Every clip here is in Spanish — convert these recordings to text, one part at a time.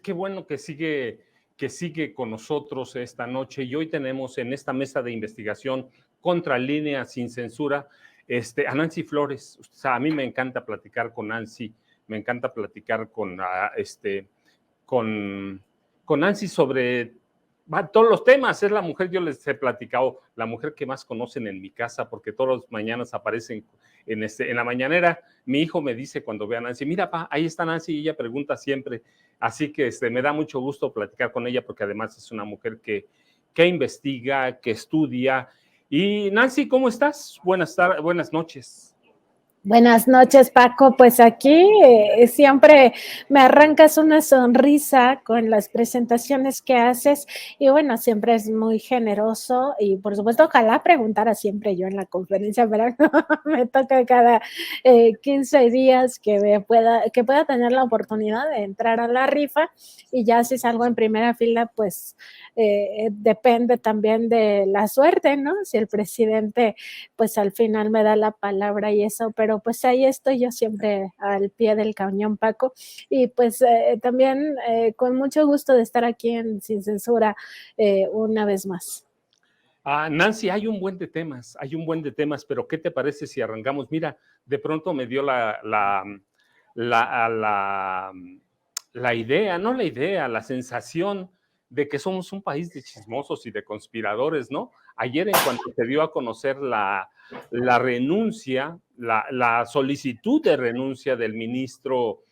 Qué bueno que sigue con nosotros esta noche. Y hoy tenemos en esta mesa de investigación contra línea sin censura a Nancy Flores. O sea, a mí me encanta platicar con Nancy, me encanta platicar con, con Nancy sobre todos los temas. Es la mujer, yo les he platicado, la mujer que más conocen en mi casa, porque todas las mañanas aparecen en la mañanera. Mi hijo me dice cuando ve a Nancy, mira, pa, ahí está Nancy, y ella pregunta siempre. Así que me da mucho gusto platicar con ella, porque además es una mujer que investiga, que estudia. Y Nancy, ¿cómo estás? Buenas tardes, buenas noches. Buenas noches, Paco. Pues aquí siempre me arrancas una sonrisa con las presentaciones que haces y bueno, siempre es muy generoso y por supuesto ojalá preguntara siempre yo en la conferencia, pero no, me toca cada 15 días que pueda tener la oportunidad de entrar a la rifa y ya si salgo en primera fila, pues depende también de la suerte, ¿no? Si el presidente pues al final me da la palabra y eso, pero pues ahí estoy yo siempre al pie del cañón, Paco, y pues también con mucho gusto de estar aquí en Sin Censura una vez más. Nancy, hay un buen de temas, pero ¿qué te parece si arrancamos? Mira, de pronto me dio la sensación de que somos un país de chismosos y de conspiradores, ¿no? Ayer, en cuanto se dio a conocer la renuncia, la solicitud de renuncia del ministro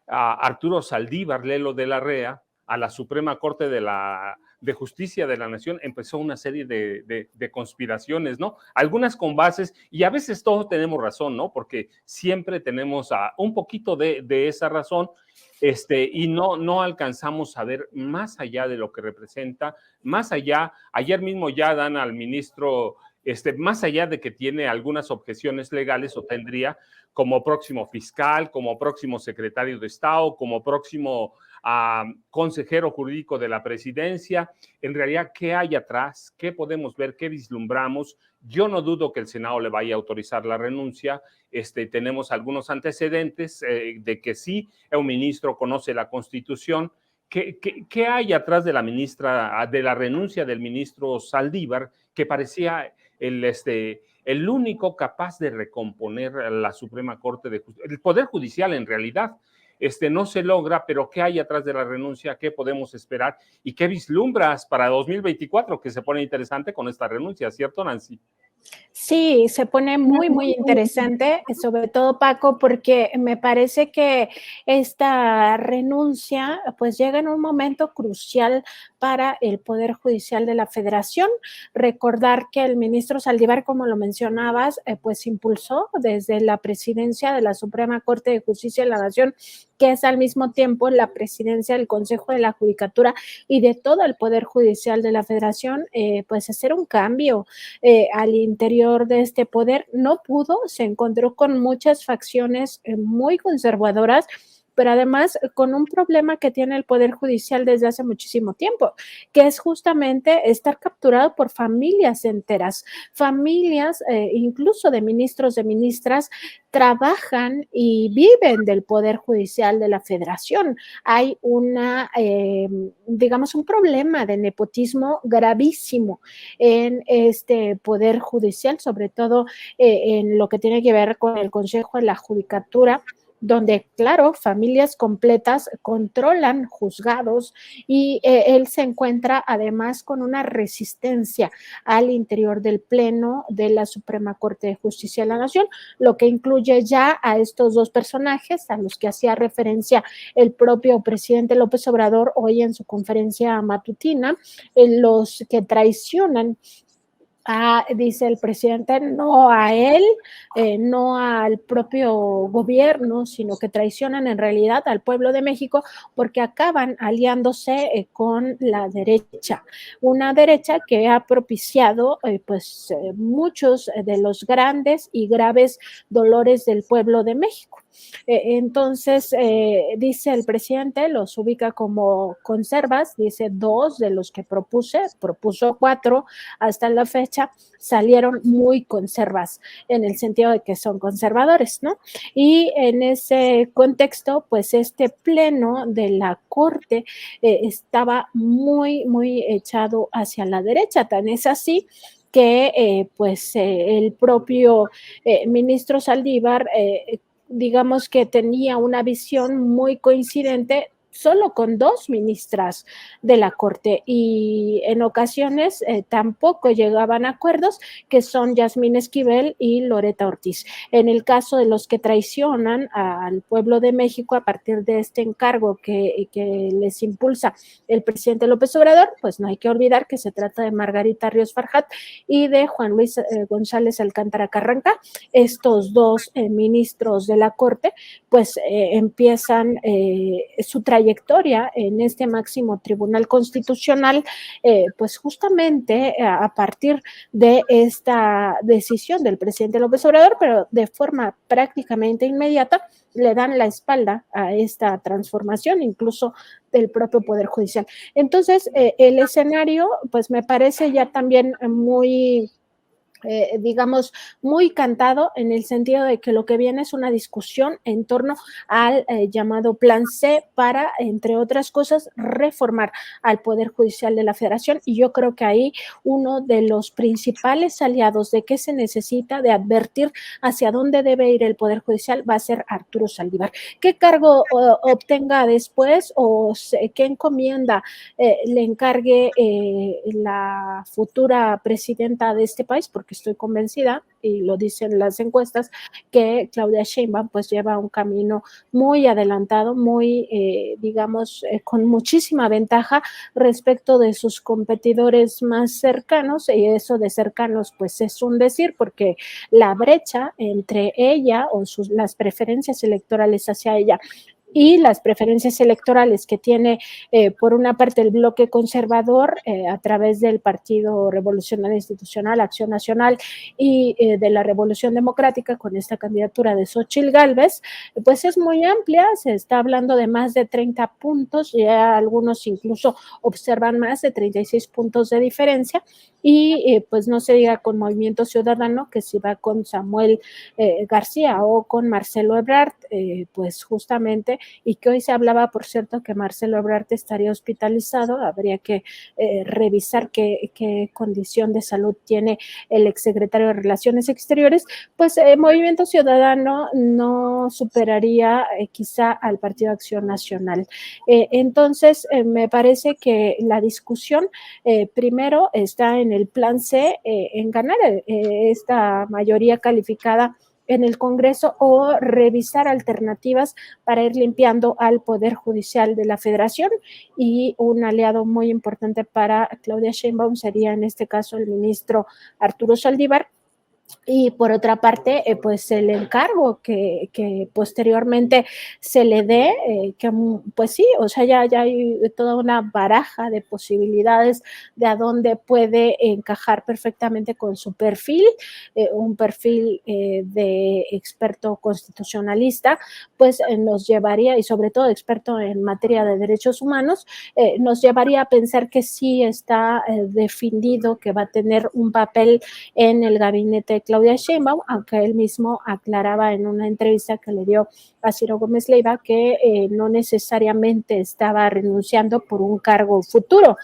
Arturo Saldívar Lelo de la Rea a la Suprema Corte de Justicia de la Nación, empezó una serie de conspiraciones, ¿no? Algunas con bases, y a veces todos tenemos razón, ¿no? Porque siempre tenemos un poquito de esa razón, y no alcanzamos a ver más allá de lo que representa, más allá. Ayer mismo ya dan al ministro, más allá de que tiene algunas objeciones legales o tendría, como próximo fiscal, como próximo secretario de Estado, como próximo consejero jurídico de la presidencia. En realidad, ¿qué hay atrás? ¿Qué podemos ver? ¿Qué vislumbramos? Yo no dudo que el Senado le vaya a autorizar la renuncia. Tenemos algunos antecedentes de que sí, un ministro conoce la Constitución. ¿Qué hay atrás de la renuncia del ministro Saldívar, que parecía el único capaz de recomponer la Suprema Corte de Justicia, el Poder Judicial en realidad? No se logra, pero ¿qué hay atrás de la renuncia? ¿Qué podemos esperar? ¿Y qué vislumbras para 2024, que se pone interesante con esta renuncia, cierto, Nancy? Sí, se pone muy, muy interesante, sobre todo, Paco, porque me parece que esta renuncia pues llega en un momento crucial para el Poder Judicial de la Federación. Recordar que el ministro Saldívar, como lo mencionabas, pues impulsó desde la presidencia de la Suprema Corte de Justicia de la Nación, que es al mismo tiempo la presidencia del Consejo de la Judicatura y de todo el Poder Judicial de la Federación, pues hacer un cambio al interior de este poder. No pudo, se encontró con muchas facciones muy conservadoras, pero además con un problema que tiene el Poder Judicial desde hace muchísimo tiempo, que es justamente estar capturado por familias enteras, familias incluso de ministros, de ministras, trabajan y viven del Poder Judicial de la Federación. Hay digamos, un problema de nepotismo gravísimo en este Poder Judicial, sobre todo en lo que tiene que ver con el Consejo de la Judicatura, donde, claro, familias completas controlan juzgados y él se encuentra además con una resistencia al interior del Pleno de la Suprema Corte de Justicia de la Nación, lo que incluye ya a estos dos personajes a los que hacía referencia el propio presidente López Obrador hoy en su conferencia matutina, los que traicionan dice el presidente, no a él, no al propio gobierno, sino que traicionan en realidad al pueblo de México porque acaban aliándose con la derecha, una derecha que ha propiciado muchos de los grandes y graves dolores del pueblo de México. Entonces, dice el presidente, los ubica como conservas, dice 2 de los que propuso 4 hasta la fecha, salieron muy conservas, en el sentido de que son conservadores, ¿no? Y en ese contexto, pues este pleno de la Corte estaba muy, muy echado hacia la derecha, tan es así que el propio ministro Saldívar, digamos que tenía una visión muy coincidente solo con 2 ministras de la Corte y en ocasiones tampoco llegaban a acuerdos, que son Yasmín Esquivel y Loreta Ortiz. En el caso de los que traicionan al pueblo de México a partir de este encargo que les impulsa el presidente López Obrador, pues no hay que olvidar que se trata de Margarita Ríos Farjat y de Juan Luis González Alcántara Carranca. Estos 2 ministros de la Corte pues empiezan su trayectoria en este máximo tribunal constitucional, pues justamente a partir de esta decisión del presidente López Obrador, pero de forma prácticamente inmediata le dan la espalda a esta transformación, incluso del propio Poder Judicial. Entonces, el escenario, pues me parece ya también muy digamos, muy cantado en el sentido de que lo que viene es una discusión en torno al llamado Plan C para, entre otras cosas, reformar al Poder Judicial de la Federación. Y yo creo que ahí uno de los principales aliados de qué se necesita, de advertir hacia dónde debe ir el Poder Judicial, va a ser Arturo Saldívar. ¿Qué cargo obtenga después o qué encomienda le encargue la futura presidenta de este país? Porque estoy convencida, y lo dicen las encuestas, que Claudia Sheinbaum pues lleva un camino muy adelantado, muy, con muchísima ventaja respecto de sus competidores más cercanos, y eso de cercanos pues es un decir, porque la brecha entre ella o las preferencias electorales hacia ella y las preferencias electorales que tiene por una parte el bloque conservador a través del Partido Revolucionario Institucional, Acción Nacional y de la Revolución Democrática con esta candidatura de Xóchitl Gálvez, pues es muy amplia, se está hablando de más de 30 puntos, ya algunos incluso observan más de 36 puntos de diferencia y pues no se diga con Movimiento Ciudadano, que si va con Samuel García o con Marcelo Ebrard, pues justamente, y que hoy se hablaba, por cierto, que Marcelo Ebrard estaría hospitalizado, habría que revisar qué condición de salud tiene el exsecretario de Relaciones Exteriores, pues Movimiento Ciudadano no superaría quizá al Partido Acción Nacional. Entonces, me parece que la discusión primero está en el plan C, en ganar esta mayoría calificada en el Congreso o revisar alternativas para ir limpiando al Poder Judicial de la Federación, y un aliado muy importante para Claudia Sheinbaum sería en este caso el ministro Arturo Saldívar. Y por otra parte, pues el encargo que posteriormente se le dé, que pues sí, o sea, ya hay toda una baraja de posibilidades de a dónde puede encajar perfectamente con su perfil, un perfil de experto constitucionalista, pues nos llevaría, y sobre todo experto en materia de derechos humanos, nos llevaría a pensar que sí está definido que va a tener un papel en el gabinete de Claudia Sheinbaum, aunque él mismo aclaraba en una entrevista que le dio a Ciro Gómez Leiva que no necesariamente estaba renunciando por un cargo futuro,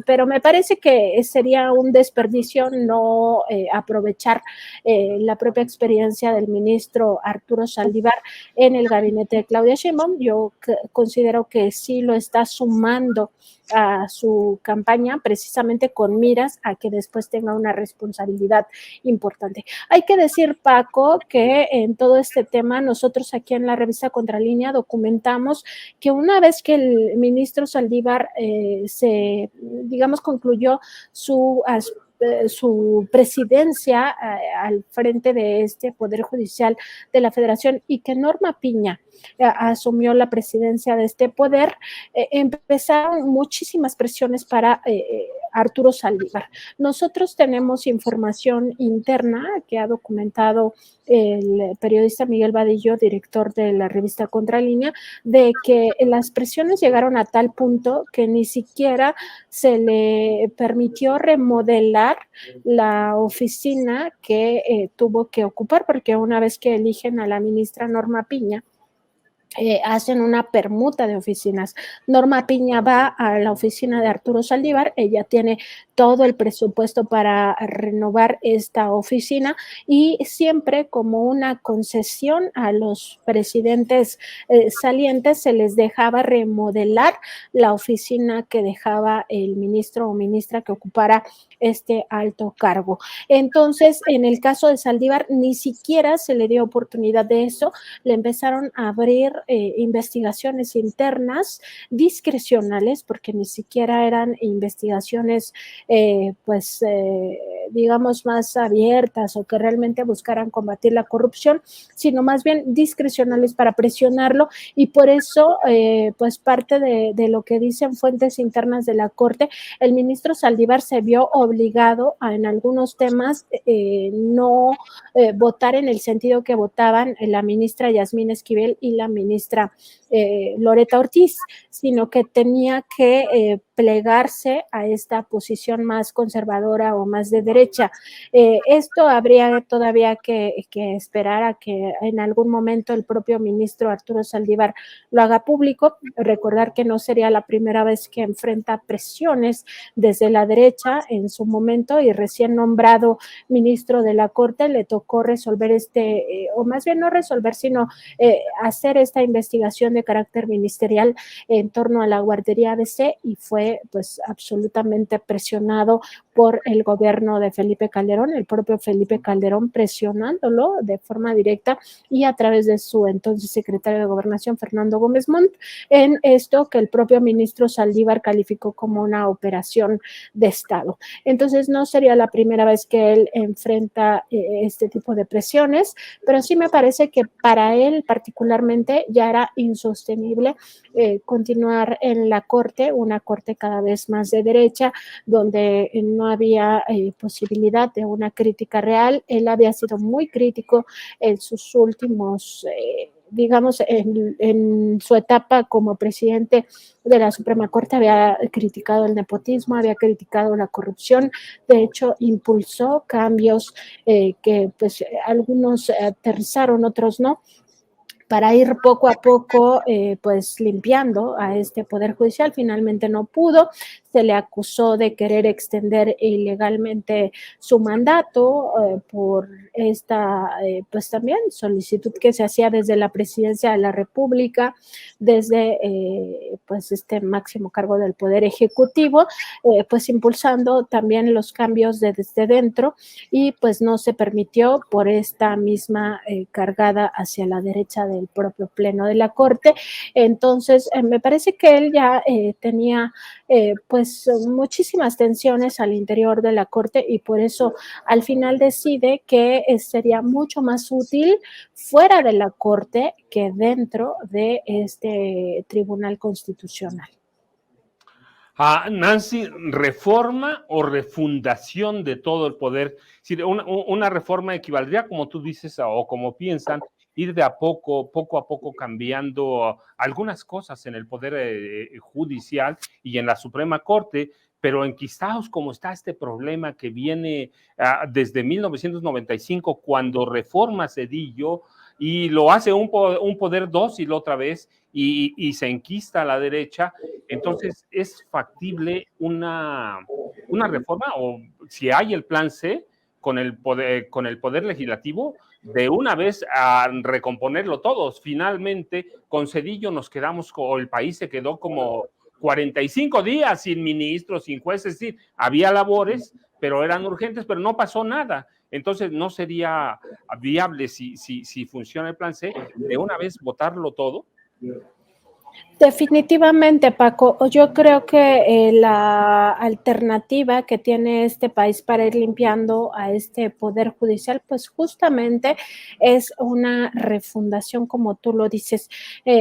pero me parece que sería un desperdicio no aprovechar la propia experiencia del ministro Arturo Saldívar en el gabinete de Claudia Sheinbaum. Yo considero que sí lo está sumando a su campaña precisamente con miras a que después tenga una responsabilidad importante. Hay que decir, Paco, que en todo este tema nosotros aquí en la revista Contralínea documentamos que una vez que el ministro Saldívar concluyó su presidencia al frente de este Poder Judicial de la Federación, y que Norma Piña asumió la presidencia de este poder, empezaron muchísimas presiones para Arturo Saldívar. Nosotros tenemos información interna que ha documentado el periodista Miguel Vadillo, director de la revista Contralínea, de que las presiones llegaron a tal punto que ni siquiera se le permitió remodelar la oficina que tuvo que ocupar, porque una vez que eligen a la ministra Norma Piña, hacen una permuta de oficinas. Norma Piña va a la oficina de Arturo Saldívar, ella tiene todo el presupuesto para renovar esta oficina y siempre como una concesión a los presidentes salientes se les dejaba remodelar la oficina que dejaba el ministro o ministra que ocupara este alto cargo. Entonces, en el caso de Saldívar, ni siquiera se le dio oportunidad de eso, le empezaron a abrir investigaciones internas discrecionales, porque ni siquiera eran investigaciones digamos más abiertas o que realmente buscaran combatir la corrupción, sino más bien discrecionales para presionarlo, y por eso pues parte de lo que dicen fuentes internas de la Corte, el ministro Saldívar se vio obligado a en algunos temas no votar en el sentido que votaban la ministra Yasmín Esquivel y la ministra Loreta Ortiz, sino que tenía que plegarse a esta posición más conservadora o más de derecha. Esto habría todavía que esperar a que en algún momento el propio ministro Arturo Saldívar lo haga público. Recordar que no sería la primera vez que enfrenta presiones desde la derecha. En su momento y recién nombrado ministro de la Corte le tocó resolver o más bien no resolver, sino hacer esta investigación de carácter ministerial en torno a la guardería ABC, y fue pues absolutamente presionado por el gobierno de Felipe Calderón, el propio Felipe Calderón presionándolo de forma directa y a través de su entonces secretario de Gobernación, Fernando Gómez Montt, en esto que el propio ministro Saldívar calificó como una operación de Estado. Entonces no sería la primera vez que él enfrenta este tipo de presiones, pero sí me parece que para él particularmente ya era insostenible continuar en la Corte, una Corte cada vez más de derecha, donde no había posibilidad de una crítica real. Él había sido muy crítico en sus últimos digamos, en su etapa como presidente de la Suprema Corte había criticado el nepotismo, había criticado la corrupción, de hecho impulsó cambios que pues algunos aterrizaron, otros no, para ir poco a poco pues limpiando a este Poder Judicial. Finalmente no pudo, se le acusó de querer extender ilegalmente su mandato por esta pues también solicitud que se hacía desde la Presidencia de la República, desde pues este máximo cargo del Poder Ejecutivo, pues impulsando también los cambios desde dentro, y pues no se permitió por esta misma cargada hacia la derecha del propio Pleno de la Corte. Entonces, me parece que él ya tenía pues muchísimas tensiones al interior de la Corte, y por eso al final decide que sería mucho más útil fuera de la Corte que dentro de este Tribunal Constitucional. Nancy, ¿reforma o refundación de todo el poder? Si una reforma equivaldría, como tú dices, o como piensan, ir de poco a poco cambiando algunas cosas en el poder judicial y en la Suprema Corte, pero enquistados como está este problema que viene desde 1995, cuando reforma Zedillo y lo hace un poder dócil otra vez y se enquista a la derecha. Entonces, ¿es factible una reforma, o si hay el plan C con el poder legislativo, de una vez a recomponerlo todos? Finalmente, con Zedillo nos quedamos, o el país se quedó como 45 días sin ministros, sin jueces, sí, había labores, pero eran urgentes, pero no pasó nada. Entonces, ¿no sería viable si funciona el plan C, de una vez votarlo todo? Definitivamente, Paco. Yo creo que la alternativa que tiene este país para ir limpiando a este poder judicial, pues justamente es una refundación, como tú lo dices.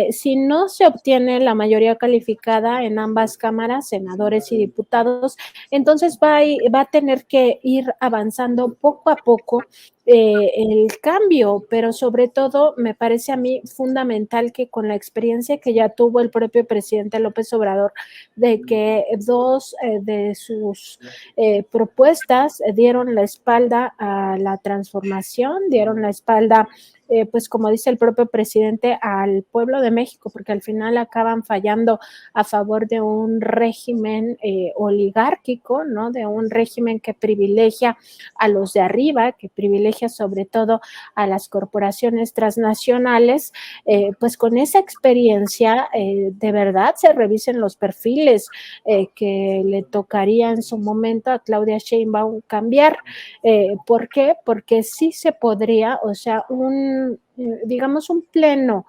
Si no se obtiene la mayoría calificada en ambas cámaras, senadores y diputados, entonces va a tener que ir avanzando poco a poco el cambio, pero sobre todo me parece a mí fundamental que con la experiencia que ya tuvo el propio presidente López Obrador, de que dos de sus propuestas dieron la espalda a la transformación, dieron la espalda, pues como dice el propio presidente, al pueblo de México, porque al final acaban fallando a favor de un régimen oligárquico, ¿no? De un régimen que privilegia a los de arriba, que privilegia sobre todo a las corporaciones transnacionales, pues con esa experiencia de verdad se revisen los perfiles que le tocaría en su momento a Claudia Sheinbaum cambiar. ¿Por qué? Porque sí se podría, o sea, digamos, un pleno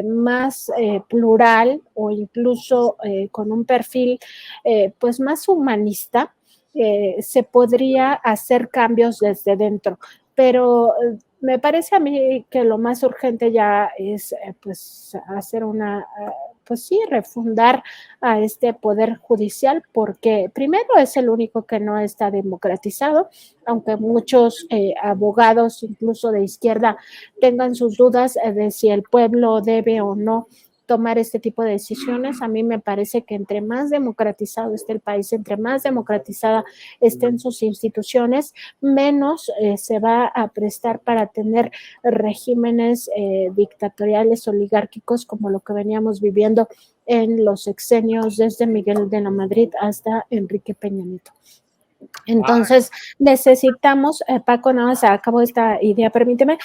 más plural o incluso con un perfil pues más humanista, se podría hacer cambios desde dentro, pero me parece a mí que lo más urgente ya es pues hacer pues sí, refundar a este poder judicial, porque primero es el único que no está democratizado, aunque muchos abogados, incluso de izquierda, tengan sus dudas de si el pueblo debe o no tomar este tipo de decisiones. A mí me parece que entre más democratizado esté el país, entre más democratizada estén sus instituciones, menos se va a prestar para tener regímenes dictatoriales, oligárquicos, como lo que veníamos viviendo en los sexenios desde Miguel de la Madrid hasta Enrique Peña Nieto. Entonces, necesitamos, Paco, nada más acabo esta idea, permíteme,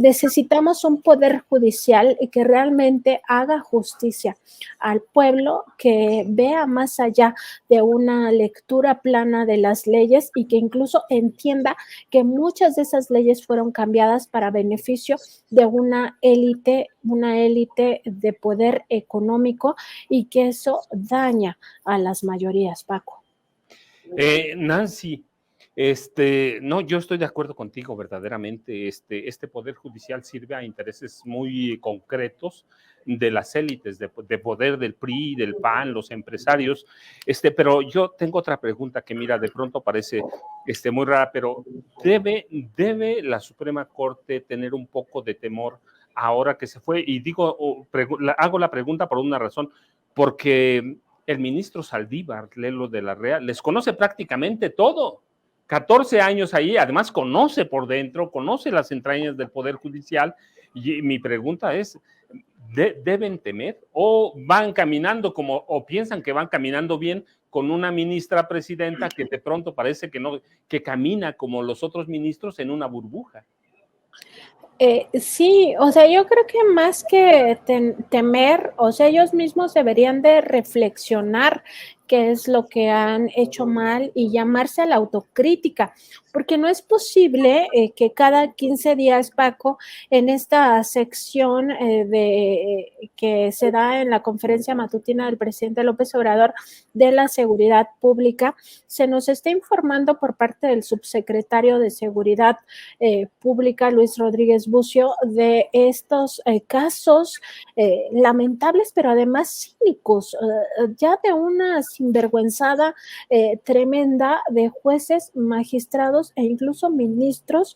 necesitamos un poder judicial que realmente haga justicia al pueblo, que vea más allá de una lectura plana de las leyes y que incluso entienda que muchas de esas leyes fueron cambiadas para beneficio de una élite de poder económico y que eso daña a las mayorías, Paco. Nancy, no, yo estoy de acuerdo contigo verdaderamente. Este poder judicial sirve a intereses muy concretos de las élites de poder del PRI, del PAN, los empresarios. Pero yo tengo otra pregunta que, mira, de pronto parece muy rara, pero ¿debe la Suprema Corte tener un poco de temor ahora que se fue? Y digo, hago la pregunta por una razón, porque el ministro Saldívar, Lelo de la Rea, les conoce prácticamente todo. 14 años ahí, además conoce por dentro, conoce las entrañas del Poder Judicial, y mi pregunta es, ¿deben temer o van caminando o piensan que van caminando bien con una ministra presidenta que de pronto parece que no, que camina como los otros ministros en una burbuja? Sí, o sea, yo creo que más que temer, o sea, ellos mismos deberían de reflexionar qué es lo que han hecho mal y llamarse a la autocrítica, porque no es posible que cada 15 días, Paco, en esta sección que se da en la conferencia matutina del presidente López Obrador de la seguridad pública, se nos esté informando por parte del subsecretario de Seguridad Pública, Luis Rodríguez Bucio, de estos casos lamentables, pero además cínicos, ya de una sinvergüenzada tremenda de jueces, magistrados e incluso ministros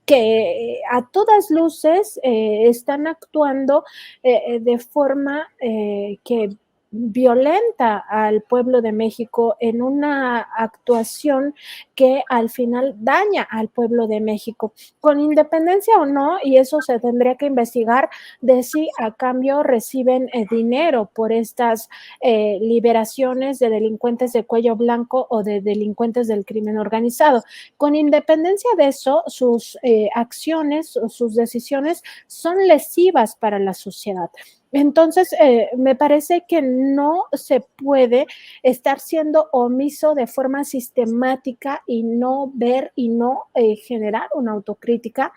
que a todas luces están actuando de forma que violenta al pueblo de México, en una actuación que al final daña al pueblo de México, con independencia o no, y eso se tendría que investigar, de si a cambio reciben dinero por estas liberaciones de delincuentes de cuello blanco o de delincuentes del crimen organizado. Con independencia de eso, sus acciones o sus decisiones son lesivas para la sociedad. Entonces, me parece que no se puede estar siendo omiso de forma sistemática y no ver y no generar una autocrítica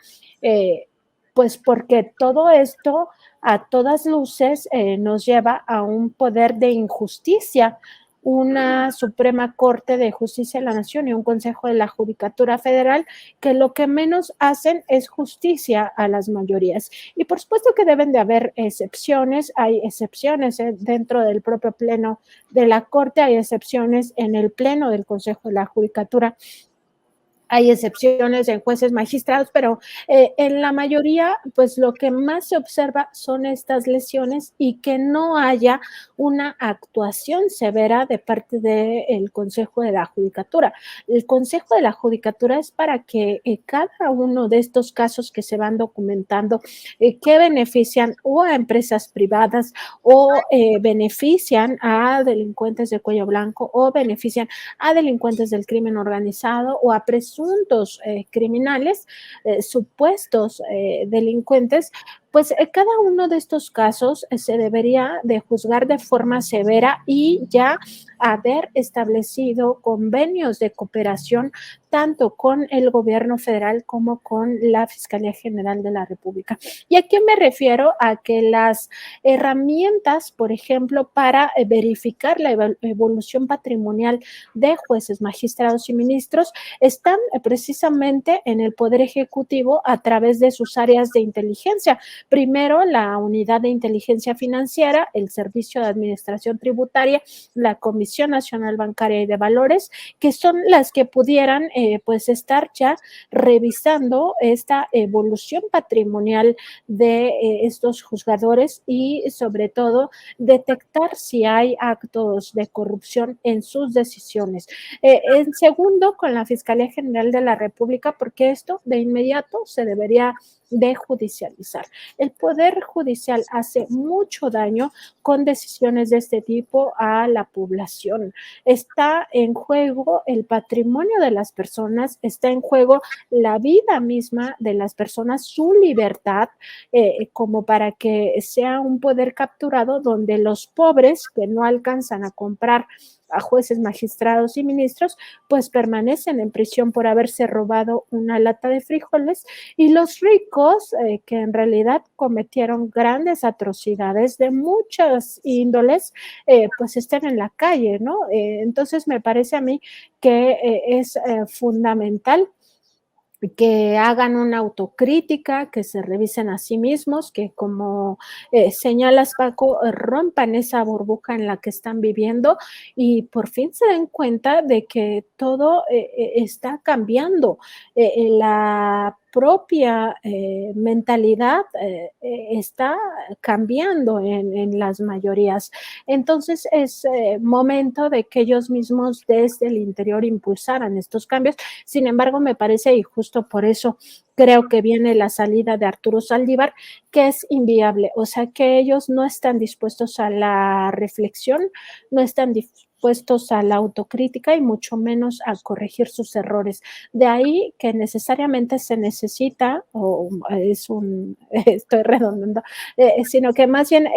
pues porque todo esto a todas luces nos lleva a un poder de injusticia, una Suprema Corte de Justicia de la Nación y un Consejo de la Judicatura Federal que lo que menos hacen es justicia a las mayorías. Y por supuesto que deben de haber excepciones, hay excepciones dentro del propio Pleno de la Corte, hay excepciones en el Pleno del Consejo de la Judicatura, hay excepciones en jueces magistrados, pero en la mayoría, pues lo que más se observa son estas lesiones y que no haya una actuación severa de parte del Consejo de la Judicatura. El Consejo de la Judicatura es para que cada uno de estos casos que se van documentando, que benefician o a empresas privadas o benefician a delincuentes de cuello blanco o benefician a delincuentes del crimen organizado o a presuntos criminales, supuestos delincuentes, pues cada uno de estos casos se debería de juzgar de forma severa y ya haber establecido convenios de cooperación tanto con el gobierno federal como con la Fiscalía General de la República. ¿Y a qué me refiero? A que las herramientas, por ejemplo, para verificar la evolución patrimonial de jueces, magistrados y ministros están precisamente en el Poder Ejecutivo a través de sus áreas de inteligencia. Primero, la Unidad de Inteligencia Financiera, el Servicio de Administración Tributaria, la Comisión Nacional Bancaria y de Valores, que son las que pudieran pues estar ya revisando esta evolución patrimonial de estos juzgadores y sobre todo detectar si hay actos de corrupción en sus decisiones. En segundo, con la Fiscalía General de la República, porque esto de inmediato se debería de judicializar. El Poder Judicial hace mucho daño con decisiones de este tipo a la población. Está en juego el patrimonio de las personas, está en juego la vida misma de las personas, su libertad, como para que sea un poder capturado donde los pobres que no alcanzan a comprar a jueces, magistrados y ministros, pues permanecen en prisión por haberse robado una lata de frijoles y los ricos, que en realidad cometieron grandes atrocidades de muchas índoles, pues estén en la calle, ¿no? Entonces me parece a mí que es fundamental que hagan una autocrítica, que se revisen a sí mismos, que como señalas Paco, rompan esa burbuja en la que están viviendo y por fin se den cuenta de que todo está cambiando. La propia mentalidad está cambiando en las mayorías. Entonces es momento de que ellos mismos desde el interior impulsaran estos cambios. Sin embargo, me parece, y justo por eso creo que viene la salida de Arturo Saldívar, que es inviable, o sea, que ellos no están dispuestos a la reflexión, no están dispuestos a la autocrítica y mucho menos a corregir sus errores. De ahí que necesariamente se necesita, o es un, estoy redondeando, sino que más bien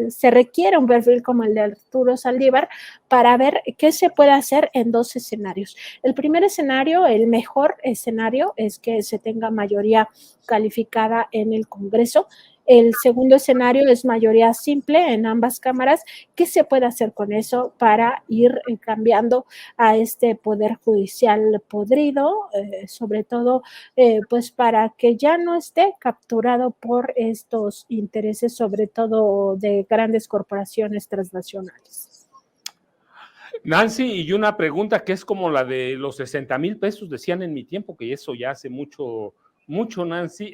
se requiere un perfil como el de Arturo Saldívar para ver qué se puede hacer en dos escenarios. El primer escenario, el mejor escenario, es que se tenga mayoría calificada en el Congreso. El segundo escenario es mayoría simple en ambas cámaras. ¿Qué se puede hacer con eso para ir cambiando a este poder judicial podrido? Sobre todo, pues para que ya no esté capturado por estos intereses, sobre todo de grandes corporaciones transnacionales. Nancy, y una pregunta que es como la de los 60,000 pesos, decían en mi tiempo, que eso ya hace mucho, mucho, Nancy,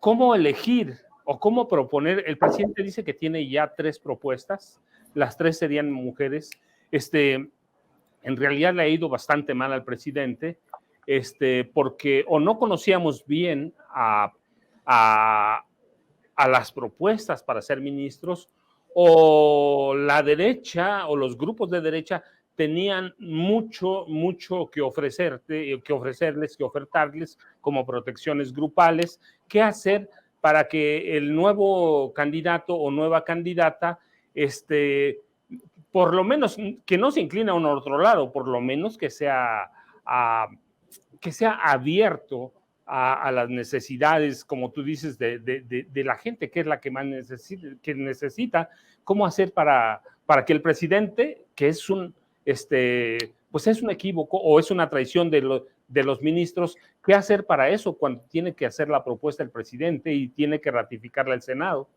¿cómo elegir o cómo proponer? El presidente dice que tiene ya 3 propuestas, las 3 serían mujeres. En realidad le ha ido bastante mal al presidente, porque o no conocíamos bien a las propuestas para ser ministros, o la derecha o los grupos de derecha tenían mucho, mucho que ofrecerte, que ofrecerles, que ofertarles como protecciones grupales. ¿Qué hacer para que el nuevo candidato o nueva candidata, por lo menos, que no se incline a un otro lado, por lo menos que sea abierto a las necesidades, como tú dices, de la gente, que es la que más necesita, cómo hacer para que el presidente, que es pues es un equívoco o es una traición de los ministros, ¿qué hacer para eso cuando tiene que hacer la propuesta el presidente y tiene que ratificarla el Senado?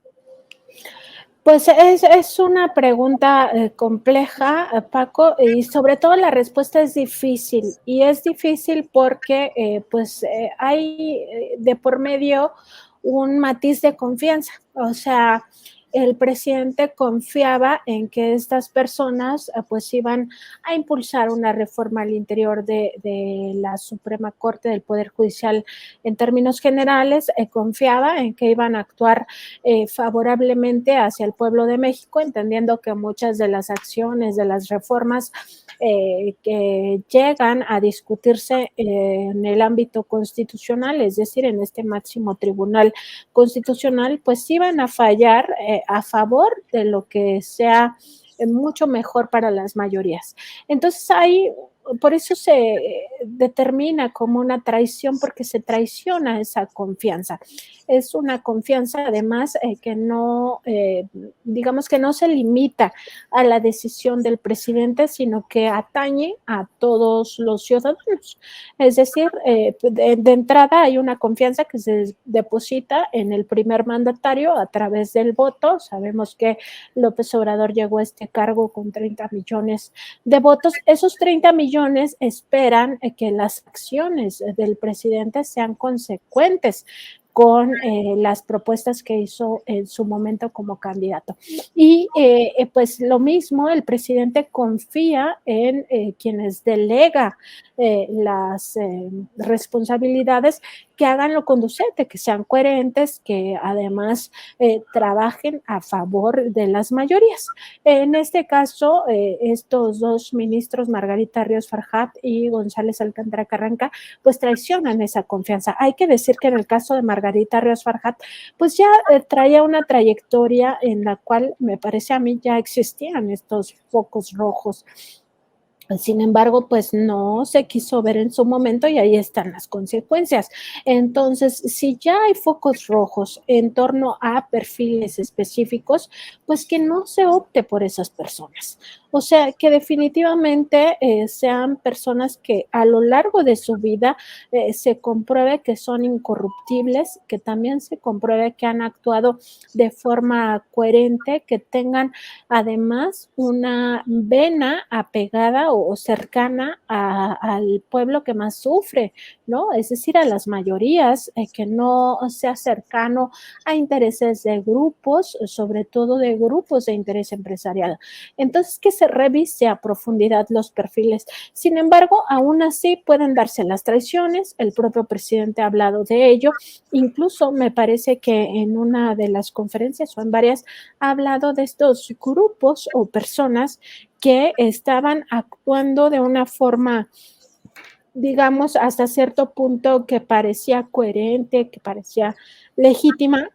Pues es una pregunta compleja, Paco, y sobre todo la respuesta es difícil. Y es difícil porque hay de por medio un matiz de confianza. O sea, el presidente confiaba en que estas personas pues iban a impulsar una reforma al interior de la Suprema Corte del Poder Judicial en términos generales, confiaba en que iban a actuar favorablemente hacia el pueblo de México, entendiendo que muchas de las acciones, de las reformas que llegan a discutirse en el ámbito constitucional, es decir, en este máximo tribunal constitucional, pues iban a fallar a favor de lo que sea mucho mejor para las mayorías. Entonces hay, por eso se determina como una traición, porque se traiciona esa confianza. Es una confianza además que no, digamos que no se limita a la decisión del presidente, sino que atañe a todos los ciudadanos. Es decir, de entrada hay una confianza que se deposita en el primer mandatario a través del voto. Sabemos que López Obrador llegó a este cargo con 30 millones de votos. Esos 30 millones esperan que las acciones del presidente sean consecuentes con las propuestas que hizo en su momento como candidato. Y pues lo mismo, el presidente confía en quienes delega las responsabilidades, que hagan lo conducente, que sean coherentes, que además trabajen a favor de las mayorías. En este caso, estos dos ministros, Margarita Ríos Farjat y González Alcántara Carranca, pues traicionan esa confianza. Hay que decir que en el caso de Margarita Ríos Farjat, pues ya traía una trayectoria en la cual me parece a mí ya existían estos focos rojos. Sin embargo, pues no se quiso ver en su momento y ahí están las consecuencias. Entonces, si ya hay focos rojos en torno a perfiles específicos, pues que no se opte por esas personas. O sea, que definitivamente sean personas que a lo largo de su vida se compruebe que son incorruptibles, que también se compruebe que han actuado de forma coherente, que tengan además una vena apegada o cercana al pueblo que más sufre, ¿no? Es decir, a las mayorías, que no sea cercano a intereses de grupos, sobre todo de grupos de interés empresarial. Entonces, que se revise a profundidad los perfiles. Sin embargo, aún así pueden darse las traiciones, el propio presidente ha hablado de ello, incluso me parece que en una de las conferencias o en varias ha hablado de estos grupos o personas que estaban actuando de una forma, digamos, hasta cierto punto que parecía coherente, que parecía legítima,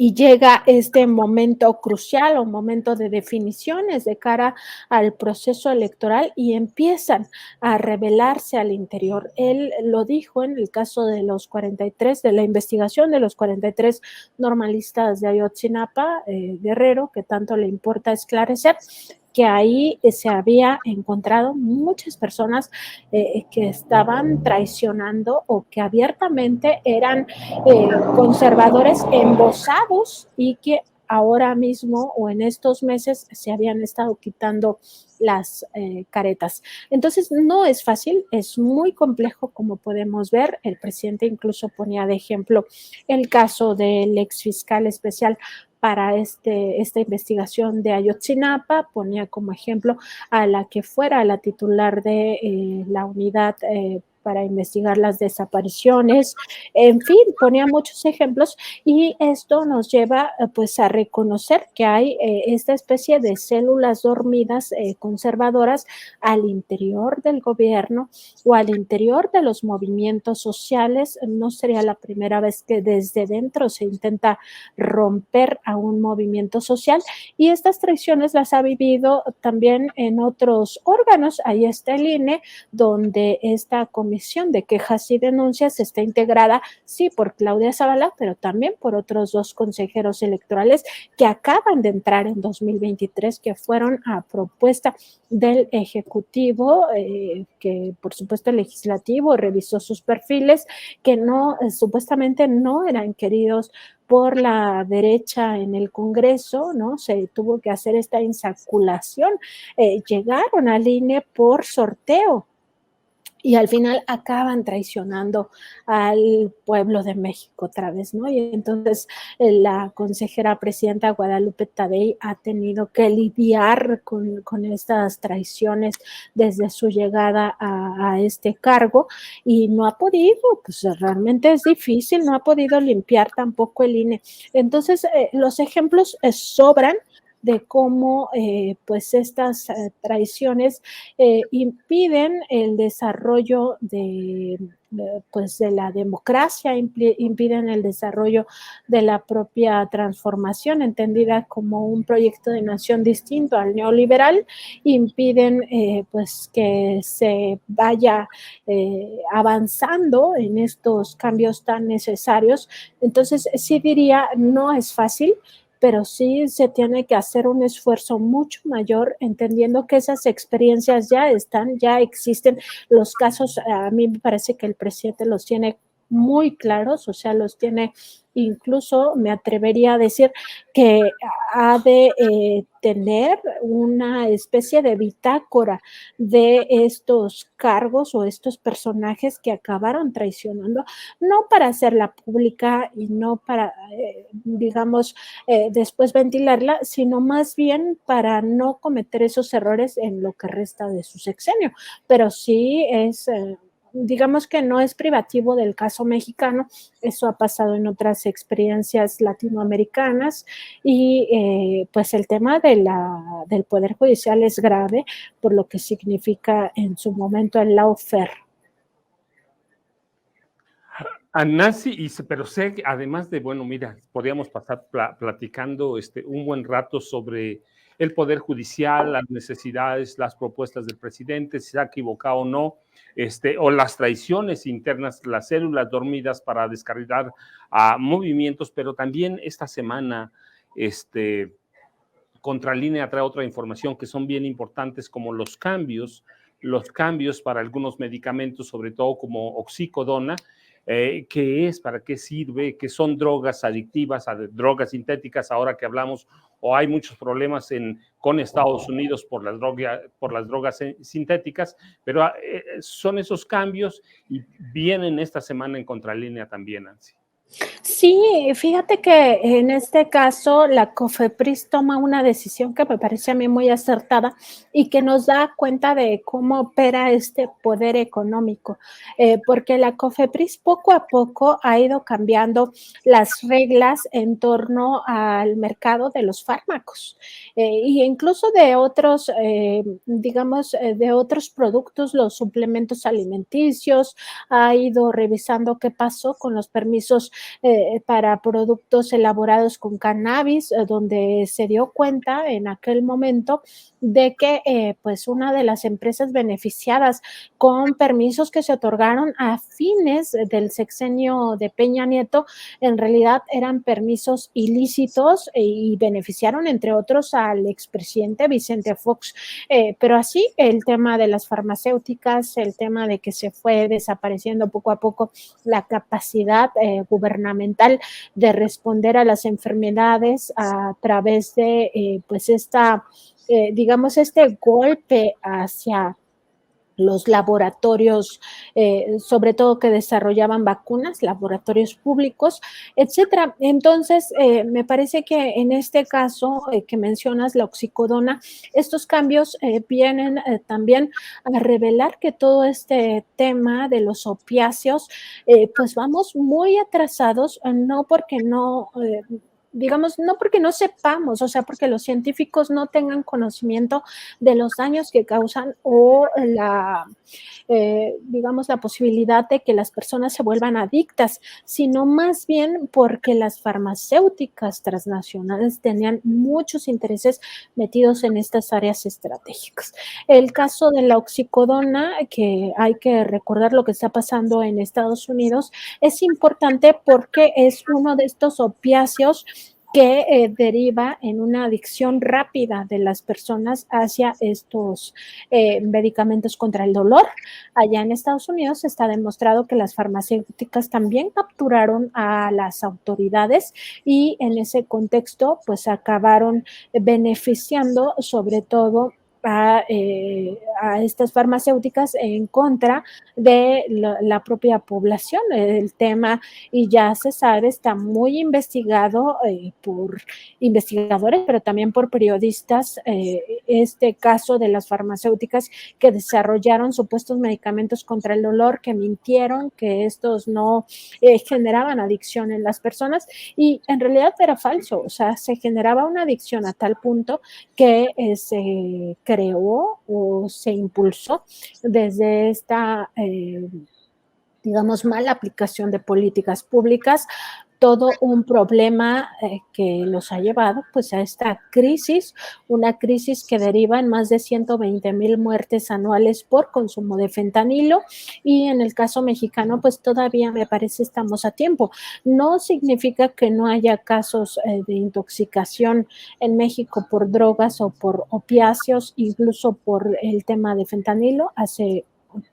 y llega este momento crucial o momento de definiciones de cara al proceso electoral y empiezan a revelarse al interior. Él lo dijo en el caso de los 43, de la investigación de los 43 normalistas de Ayotzinapa, Guerrero, que tanto le importa esclarecer, que ahí se había encontrado muchas personas que estaban traicionando o que abiertamente eran conservadores embosados y que ahora mismo o en estos meses se habían estado quitando las caretas. Entonces no es fácil, es muy complejo como podemos ver. El presidente incluso ponía de ejemplo el caso del ex fiscal especial para esta investigación de Ayotzinapa, ponía como ejemplo a la que fuera la titular de la unidad para investigar las desapariciones, en fin, ponía muchos ejemplos y esto nos lleva pues a reconocer que hay esta especie de células dormidas conservadoras al interior del gobierno o al interior de los movimientos sociales. No sería la primera vez que desde dentro se intenta romper a un movimiento social y estas traiciones las ha vivido también en otros órganos. Ahí está el INE, donde esta comisión comisión de quejas y denuncias está integrada, sí, por Claudia Zavala, pero también por otros 2 consejeros electorales que acaban de entrar en 2023, que fueron a propuesta del Ejecutivo, que por supuesto el Legislativo revisó sus perfiles, que no, supuestamente no eran queridos por la derecha en el Congreso, ¿no? Se tuvo que hacer esta insaculación, llegaron al INE por sorteo y al final acaban traicionando al pueblo de México otra vez, ¿no? Y entonces la consejera presidenta Guadalupe Tadei ha tenido que lidiar con estas traiciones desde su llegada a este cargo y no ha podido, pues realmente es difícil, no ha podido limpiar tampoco el INE. Entonces, los ejemplos sobran de cómo pues estas traiciones impiden el desarrollo pues de la democracia, impiden el desarrollo de la propia transformación, entendida como un proyecto de nación distinto al neoliberal, impiden pues que se vaya avanzando en estos cambios tan necesarios. Entonces, sí diría, no es fácil, pero sí se tiene que hacer un esfuerzo mucho mayor, entendiendo que esas experiencias ya están, ya existen. Los casos, a mí me parece que el presidente los tiene muy claros, o sea, los tiene, incluso me atrevería a decir que ha de tener una especie de bitácora de estos cargos o estos personajes que acabaron traicionando, no para hacerla pública y no para, digamos, después ventilarla, sino más bien para no cometer esos errores en lo que resta de su sexenio. Pero sí es, digamos que no es privativo del caso mexicano, eso ha pasado en otras experiencias latinoamericanas y pues el tema del Poder Judicial es grave por lo que significa en su momento el lawfare. A Nancy, pero sé que además de, bueno, mira, podríamos pasar platicando un buen rato sobre el Poder Judicial, las necesidades, las propuestas del presidente, si se ha equivocado o no, o las traiciones internas, las células dormidas para descarrilar a movimientos, pero también esta semana, Contralínea trae otra información que son bien importantes, como los cambios para algunos medicamentos, sobre todo como oxicodona, qué es, para qué sirve, qué son drogas adictivas, drogas sintéticas, ahora que hablamos, o hay muchos problemas con Estados Unidos por las drogas sintéticas, pero son esos cambios y vienen esta semana en Contralínea también, Nancy. Sí, fíjate que en este caso la COFEPRIS toma una decisión que me parece a mí muy acertada y que nos da cuenta de cómo opera este poder económico, porque la COFEPRIS poco a poco ha ido cambiando las reglas en torno al mercado de los fármacos e incluso de otros, digamos, de otros productos, los suplementos alimenticios, ha ido revisando qué pasó con los permisos para productos elaborados con cannabis, donde se dio cuenta en aquel momento de que pues una de las empresas beneficiadas con permisos que se otorgaron a fines del sexenio de Peña Nieto, en realidad eran permisos ilícitos y beneficiaron entre otros al expresidente Vicente Fox. Pero así el tema de las farmacéuticas, el tema de que se fue desapareciendo poco a poco la capacidad gubernamental de responder a las enfermedades a través de pues digamos, este golpe hacia los laboratorios, sobre todo que desarrollaban vacunas, laboratorios públicos, etcétera. Entonces, me parece que en este caso que mencionas, la oxicodona, estos cambios vienen también a revelar que todo este tema de los opiáceos, pues vamos muy atrasados, no porque no digamos, no porque no sepamos, o sea, porque los científicos no tengan conocimiento de los daños que causan o digamos, la posibilidad de que las personas se vuelvan adictas, sino más bien porque las farmacéuticas transnacionales tenían muchos intereses metidos en estas áreas estratégicas. El caso de la oxicodona, que hay que recordar lo que está pasando en Estados Unidos, es importante porque es uno de estos opiáceos que deriva en una adicción rápida de las personas hacia estos medicamentos contra el dolor. Allá en Estados Unidos está demostrado que las farmacéuticas también capturaron a las autoridades y en ese contexto pues acabaron beneficiando sobre todo a estas farmacéuticas en contra de la propia población. El tema, y ya se sabe, está muy investigado por investigadores, pero también por periodistas, este caso de las farmacéuticas que desarrollaron supuestos medicamentos contra el dolor, que mintieron, que estos no generaban adicción en las personas, y en realidad era falso, o sea, se generaba una adicción a tal punto que se creó o se impulsó desde esta, digamos, mala aplicación de políticas públicas, todo un problema que los ha llevado pues a esta crisis, una crisis que deriva en más de 120,000 muertes anuales por consumo de fentanilo, y en el caso mexicano pues todavía me parece estamos a tiempo. No significa que no haya casos de intoxicación en México por drogas o por opiáceos, incluso por el tema de fentanilo.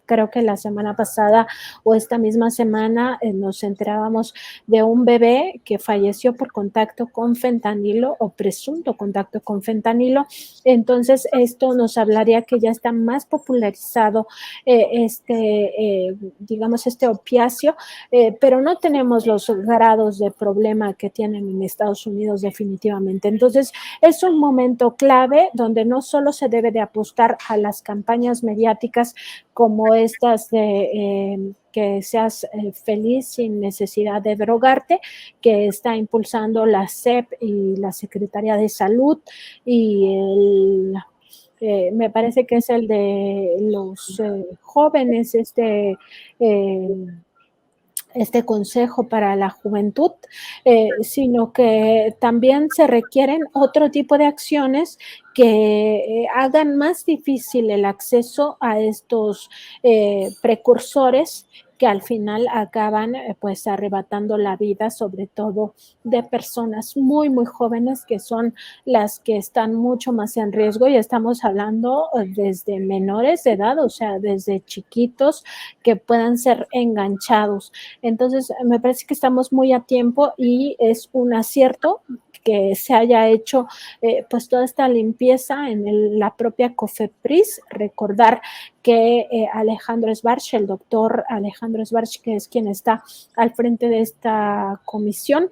Creo que la semana pasada o esta misma semana nos enterábamos de un bebé que falleció por contacto con fentanilo o presunto contacto con fentanilo. Entonces esto nos hablaría que ya está más popularizado digamos, este opiáceo, pero no tenemos los grados de problema que tienen en Estados Unidos definitivamente. Entonces es un momento clave donde no solo se debe de apostar a las campañas mediáticas como estas de que seas feliz sin necesidad de drogarte, que está impulsando la SEP y la Secretaría de Salud, y me parece que es el de los jóvenes, consejo para la juventud, sino que también se requieren otro tipo de acciones que hagan más difícil el acceso a estos precursores que al final acaban pues arrebatando la vida, sobre todo de personas muy, muy jóvenes, que son las que están mucho más en riesgo, y estamos hablando desde menores de edad, o sea, desde chiquitos que puedan ser enganchados. Entonces, me parece que estamos muy a tiempo y es un acierto que se haya hecho pues toda esta limpieza en la propia COFEPRIS. Recordar que Alejandro Sbarch, el doctor Alejandro Sbarch, que es quien está al frente de esta comisión,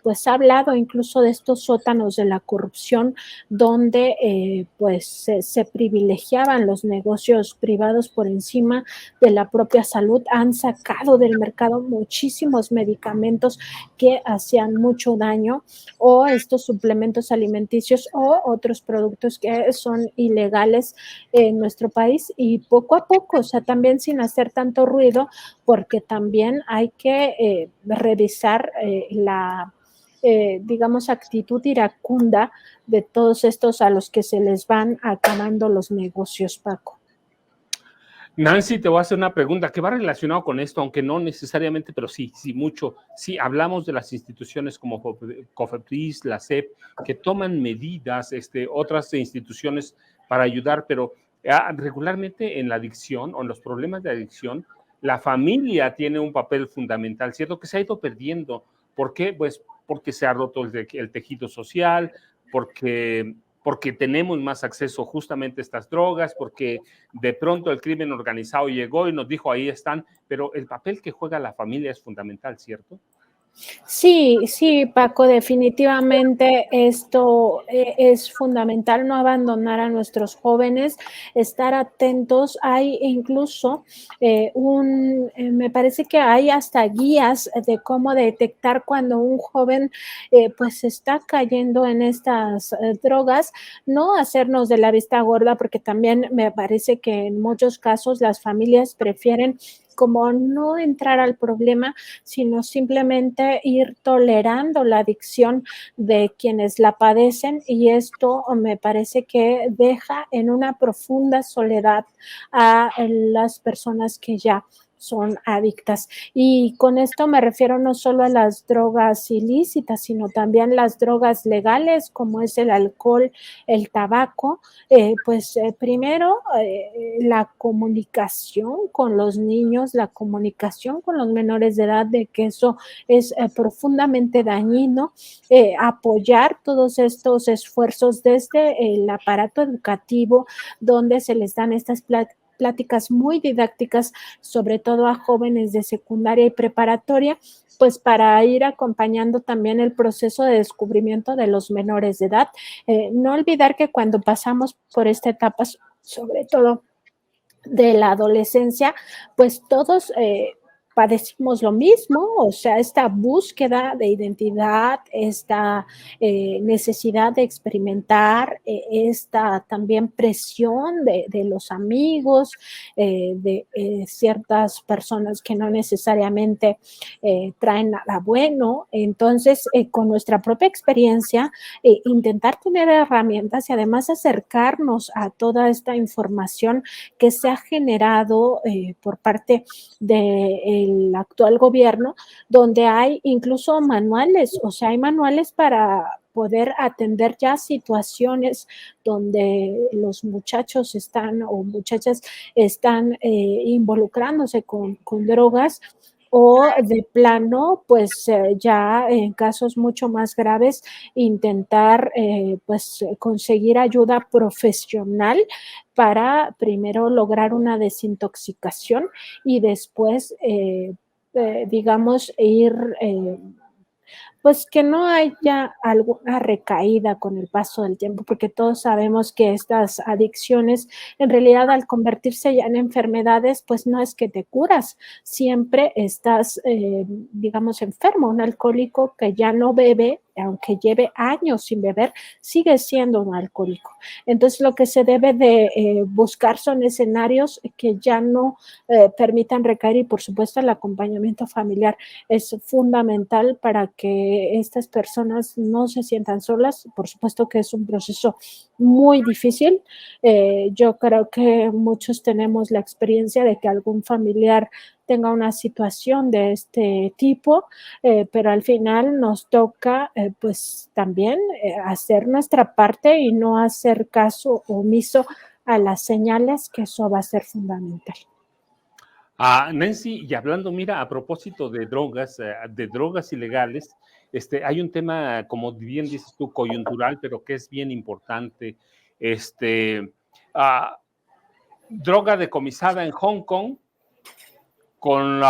pues ha hablado incluso de estos sótanos de la corrupción donde pues se privilegiaban los negocios privados por encima de la propia salud. Han sacado del mercado muchísimos medicamentos que hacían mucho daño, o estos suplementos alimenticios o otros productos que son ilegales en nuestro país, y poco a poco, o sea, también sin hacer tanto ruido, porque también hay que revisar digamos, actitud iracunda de todos estos a los que se les van acabando los negocios, Paco. Nancy, te voy a hacer una pregunta que va relacionado con esto, aunque no necesariamente, pero sí mucho. Sí, hablamos de las instituciones como COFEPRIS, la SEP, que toman medidas, otras instituciones para ayudar, pero regularmente en la adicción o en los problemas de adicción, la familia tiene un papel fundamental, ¿cierto? Que se ha ido perdiendo. ¿Por qué? Pues porque se ha roto el tejido social, porque tenemos más acceso justamente a estas drogas, porque de pronto el crimen organizado llegó y nos dijo ahí están, pero el papel que juega la familia es fundamental, ¿cierto? Sí, sí, Paco, definitivamente esto es fundamental, no abandonar a nuestros jóvenes, estar atentos. Hay incluso me parece que hay hasta guías de cómo detectar cuando un joven pues está cayendo en estas drogas, no hacernos de la vista gorda, porque también me parece que en muchos casos las familias prefieren como no entrar al problema, sino simplemente ir tolerando la adicción de quienes la padecen, y esto me parece que deja en una profunda soledad a las personas que ya son adictas. Y con esto me refiero no solo a las drogas ilícitas, sino también las drogas legales, como es el alcohol, el tabaco. Primero, la comunicación con los niños, la comunicación con los menores de edad, de que eso es profundamente dañino, apoyar todos estos esfuerzos desde el aparato educativo, donde se les dan estas pláticas muy didácticas, sobre todo a jóvenes de secundaria y preparatoria, pues para ir acompañando también el proceso de descubrimiento de los menores de edad. No olvidar que cuando pasamos por esta etapa, sobre todo de la adolescencia, pues todos padecimos lo mismo, o sea, esta búsqueda de identidad, esta necesidad de experimentar, esta también presión de los amigos, de ciertas personas que no necesariamente traen nada bueno. Entonces, con nuestra propia experiencia, intentar tener herramientas y además acercarnos a toda esta información que se ha generado por parte del actual gobierno, donde hay incluso manuales, o sea, hay manuales para poder atender ya situaciones donde los muchachos están o muchachas están involucrándose con drogas, o de plano, pues ya en casos mucho más graves, intentar pues conseguir ayuda profesional para primero lograr una desintoxicación y después, digamos, ir pues que no haya alguna recaída con el paso del tiempo, porque todos sabemos que estas adicciones, en realidad, al convertirse ya en enfermedades, pues no es que te curas, siempre estás, digamos, enfermo. Un alcohólico que ya no bebe, aunque lleve años sin beber, sigue siendo un alcohólico. Entonces, lo que se debe de buscar son escenarios que ya no permitan recaer, y por supuesto el acompañamiento familiar es fundamental para que estas personas no se sientan solas. Por supuesto que es un proceso muy difícil. Yo creo que muchos tenemos la experiencia de que algún familiar tenga una situación de este tipo, pero al final nos toca pues también hacer nuestra parte y no hacer caso omiso a las señales, que eso va a ser fundamental. Nancy, y hablando, mira, a propósito de drogas ilegales, hay un tema, como bien dices tú, coyuntural, pero que es bien importante. Este, ah, Droga decomisada en Hong Kong con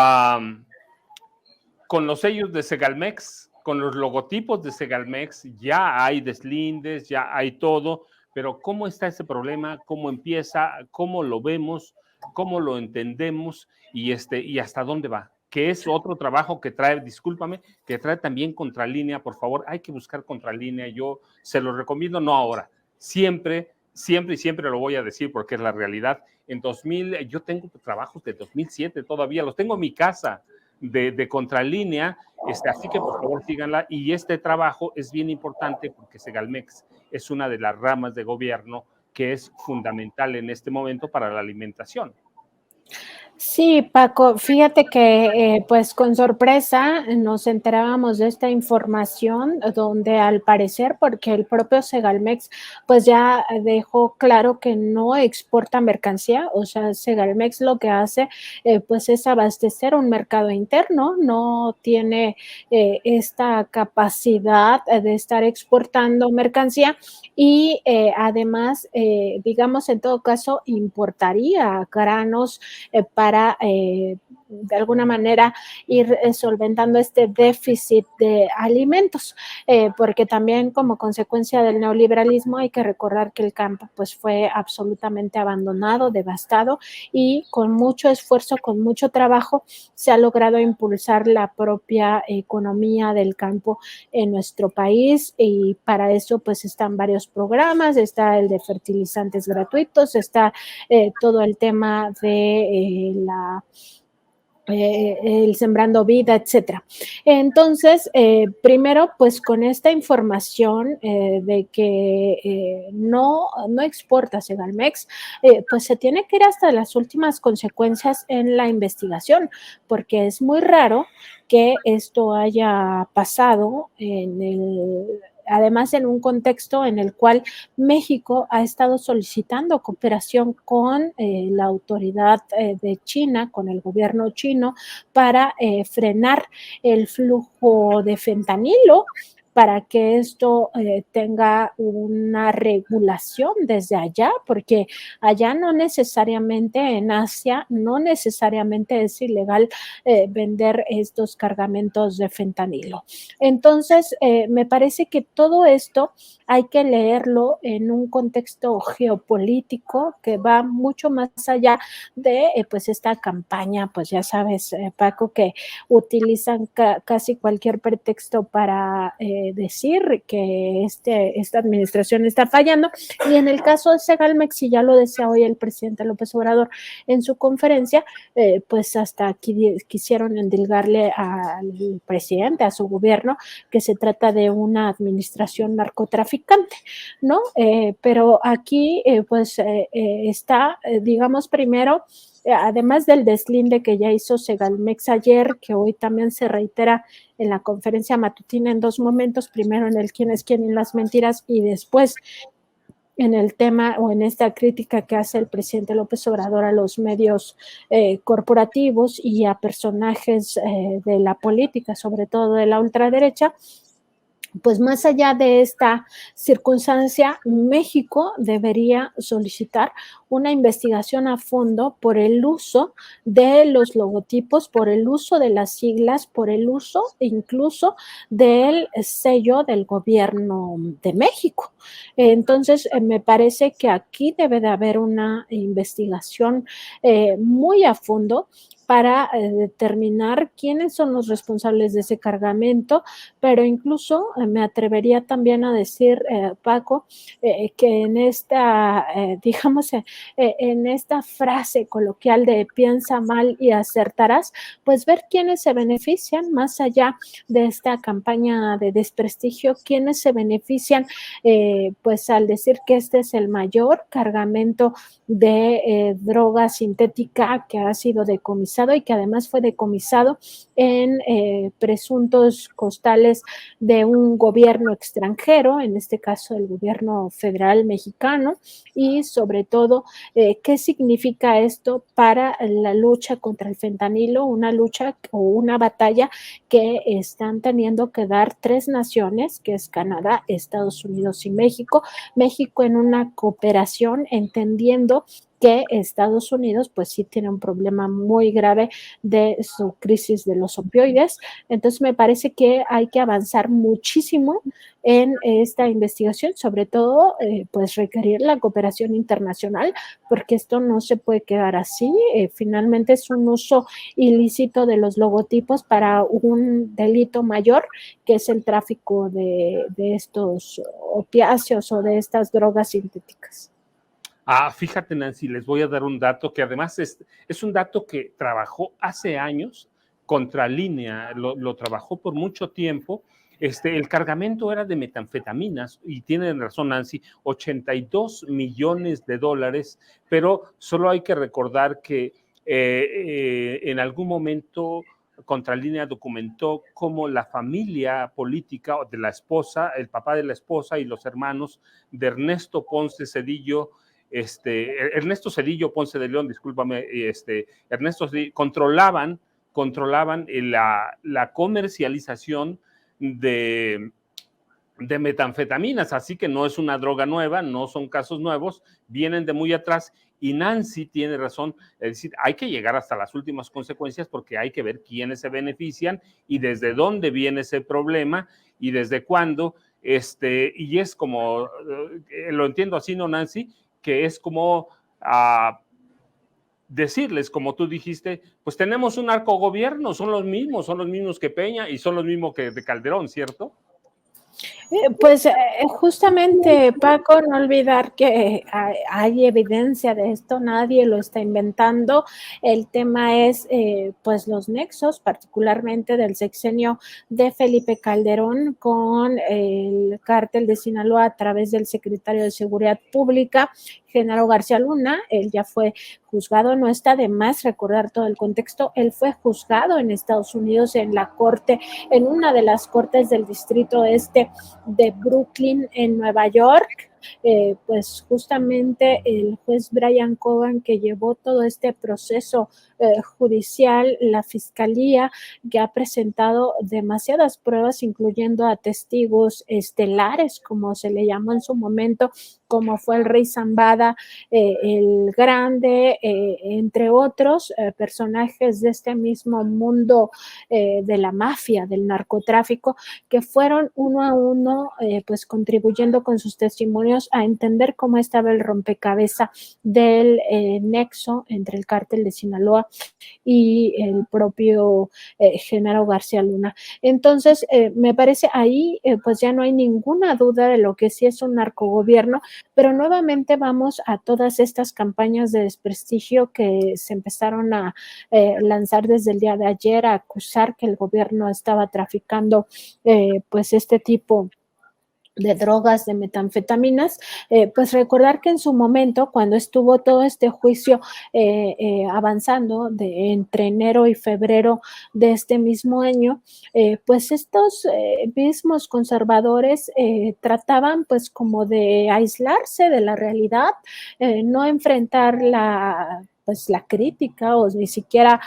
con los sellos de Segalmex, con los logotipos de Segalmex, ya hay deslindes, ya hay todo, pero ¿cómo está ese problema? ¿Cómo empieza? ¿Cómo lo vemos? ¿Cómo lo entendemos? Y hasta dónde va. Que es otro trabajo que trae, discúlpame, que trae también Contralínea, por favor, hay que buscar Contralínea, yo se lo recomiendo, no ahora, siempre, siempre y siempre lo voy a decir porque es la realidad. En 2000, yo tengo trabajos de 2007 todavía, los tengo en mi casa, de Contralínea, así que por favor síganla. Y este trabajo es bien importante porque Segalmex es una de las ramas de gobierno que es fundamental en este momento para la alimentación. Sí, Paco, fíjate que pues con sorpresa nos enterábamos de esta información, donde al parecer, porque el propio Segalmex pues ya dejó claro que no exporta mercancía, o sea, Segalmex lo que hace pues es abastecer un mercado interno, no tiene esta capacidad de estar exportando mercancía, y además, digamos, en todo caso, importaría granos para de alguna manera ir solventando este déficit de alimentos, porque también como consecuencia del neoliberalismo hay que recordar que el campo pues fue absolutamente abandonado, devastado, y con mucho esfuerzo, con mucho trabajo, se ha logrado impulsar la propia economía del campo en nuestro país, y para eso pues están varios programas, está el de fertilizantes gratuitos, está todo el tema de el Sembrando Vida, etcétera. Entonces, primero, pues con esta información de que no exporta Segalmex, pues se tiene que ir hasta las últimas consecuencias en la investigación, porque es muy raro que esto haya pasado además en un contexto en el cual México ha estado solicitando cooperación con la autoridad de China, con el gobierno chino, para frenar el flujo de fentanilo, para que esto tenga una regulación desde allá, porque allá no necesariamente, en Asia, no necesariamente es ilegal vender estos cargamentos de fentanilo. Entonces, me parece que todo esto hay que leerlo en un contexto geopolítico que va mucho más allá de pues esta campaña, pues ya sabes, Paco, que utilizan casi cualquier pretexto para decir que esta administración está fallando. Y en el caso de Segalmex, y ya lo decía hoy el presidente López Obrador en su conferencia, pues hasta aquí quisieron endilgarle al presidente, a su gobierno, que se trata de una administración narcotraficante, ¿no? Pero aquí, pues, está, digamos, primero, además del deslinde que ya hizo Segalmex ayer, que hoy también se reitera en la conferencia matutina en dos momentos, primero en el quién es quién y las mentiras, y después en el tema o en esta crítica que hace el presidente López Obrador a los medios corporativos y a personajes de la política, sobre todo de la ultraderecha. Pues más allá de esta circunstancia, México debería solicitar una investigación a fondo por el uso de los logotipos, por el uso de las siglas, por el uso incluso del sello del gobierno de México. Entonces, me parece que aquí debe de haber una investigación muy a fondo para determinar quiénes son los responsables de ese cargamento, pero incluso me atrevería también a decir, Paco, que en esta, digamos, en esta frase coloquial de piensa mal y acertarás, pues ver quiénes se benefician más allá de esta campaña de desprestigio, quiénes se benefician, pues al decir que este es el mayor cargamento de droga sintética que ha sido decomisado y que además fue decomisado en presuntos costales de un gobierno extranjero, en este caso el gobierno federal mexicano, y sobre todo qué significa esto para la lucha contra el fentanilo, una lucha o una batalla que están teniendo que dar tres naciones, que es Canadá, Estados Unidos y México, México en una cooperación entendiendo que Estados Unidos pues sí tiene un problema muy grave de su crisis de los opioides. Entonces me parece que hay que avanzar muchísimo en esta investigación, sobre todo pues requerir la cooperación internacional, porque esto no se puede quedar así. Finalmente es un uso ilícito de los logotipos para un delito mayor, que es el tráfico de estos opiáceos o de estas drogas sintéticas. Fíjate, Nancy, les voy a dar un dato que además es un dato que trabajó hace años contra Línea, lo trabajó por mucho tiempo. El cargamento era de metanfetaminas y tienen razón Nancy, 82 millones de dólares, pero solo hay que recordar que en algún momento Contralínea documentó cómo la familia política de la esposa, el papá de la esposa y los hermanos de Ernesto Ponce Cedillo, Ernesto Cedillo Ponce de León, discúlpame, Ernesto Cedillo, controlaban la comercialización de de metanfetaminas, así que no es una droga nueva, no son casos nuevos, vienen de muy atrás y Nancy tiene razón, es decir, hay que llegar hasta las últimas consecuencias porque hay que ver quiénes se benefician y desde dónde viene ese problema y desde cuándo, y es como, lo entiendo así, ¿no, Nancy? Que es como decirles, como tú dijiste, pues tenemos un narcogobierno, son los mismos que Peña y son los mismos que de Calderón, ¿cierto? Pues justamente, Paco, no olvidar que hay evidencia de esto, nadie lo está inventando. El tema es, pues, los nexos, particularmente del sexenio de Felipe Calderón con el cártel de Sinaloa a través del secretario de Seguridad Pública, Genaro García Luna. Él ya fue juzgado, no está de más recordar todo el contexto, él fue juzgado en Estados Unidos en la corte, en una de las cortes del distrito este de Brooklyn en Nueva York. Pues justamente el juez Brian Cogan, que llevó todo este proceso judicial, la fiscalía, que ha presentado demasiadas pruebas, incluyendo a testigos estelares, como se le llamó en su momento, como fue el rey Zambada, el Grande, entre otros personajes de este mismo mundo de la mafia, del narcotráfico, que fueron uno a uno pues contribuyendo con sus testimonios a entender cómo estaba el rompecabezas del nexo entre el cártel de Sinaloa y el propio Genaro García Luna. Entonces, me parece ahí, pues ya no hay ninguna duda de lo que sí es un narcogobierno, pero nuevamente vamos a todas estas campañas de desprestigio que se empezaron a lanzar desde el día de ayer, a acusar que el gobierno estaba traficando pues este tipo de drogas, de metanfetaminas, pues recordar que en su momento, cuando estuvo todo este juicio avanzando entre enero y febrero de este mismo año, pues estos mismos conservadores trataban pues como de aislarse de la realidad, no enfrentar pues la crítica, o ni siquiera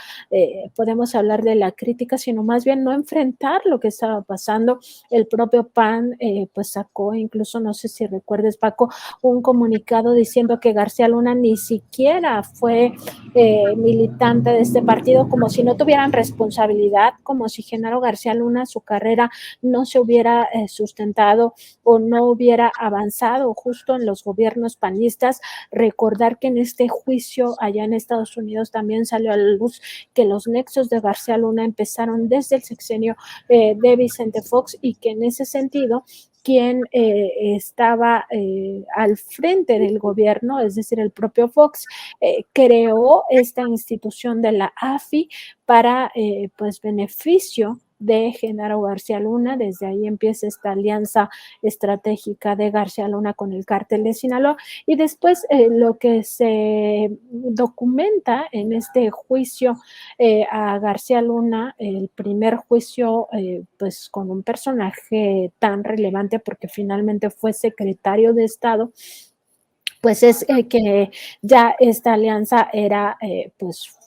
podemos hablar de la crítica, sino más bien no enfrentar lo que estaba pasando. El propio PAN pues sacó, incluso no sé si recuerdes, Paco, un comunicado diciendo que García Luna ni siquiera fue militante de este partido, como si no tuvieran responsabilidad, como si Genaro García Luna, su carrera no se hubiera sustentado o no hubiera avanzado justo en los gobiernos panistas. Recordar que en este juicio allá en Estados Unidos también salió a la luz que los nexos de García Luna empezaron desde el sexenio de Vicente Fox, y que en ese sentido quien estaba al frente del gobierno, es decir, el propio Fox, creó esta institución de la AFI para pues beneficio de Genaro García Luna. Desde ahí empieza esta alianza estratégica de García Luna con el cártel de Sinaloa, y después lo que se documenta en este juicio a García Luna, el primer juicio pues con un personaje tan relevante porque finalmente fue secretario de Estado, pues es que ya esta alianza era pues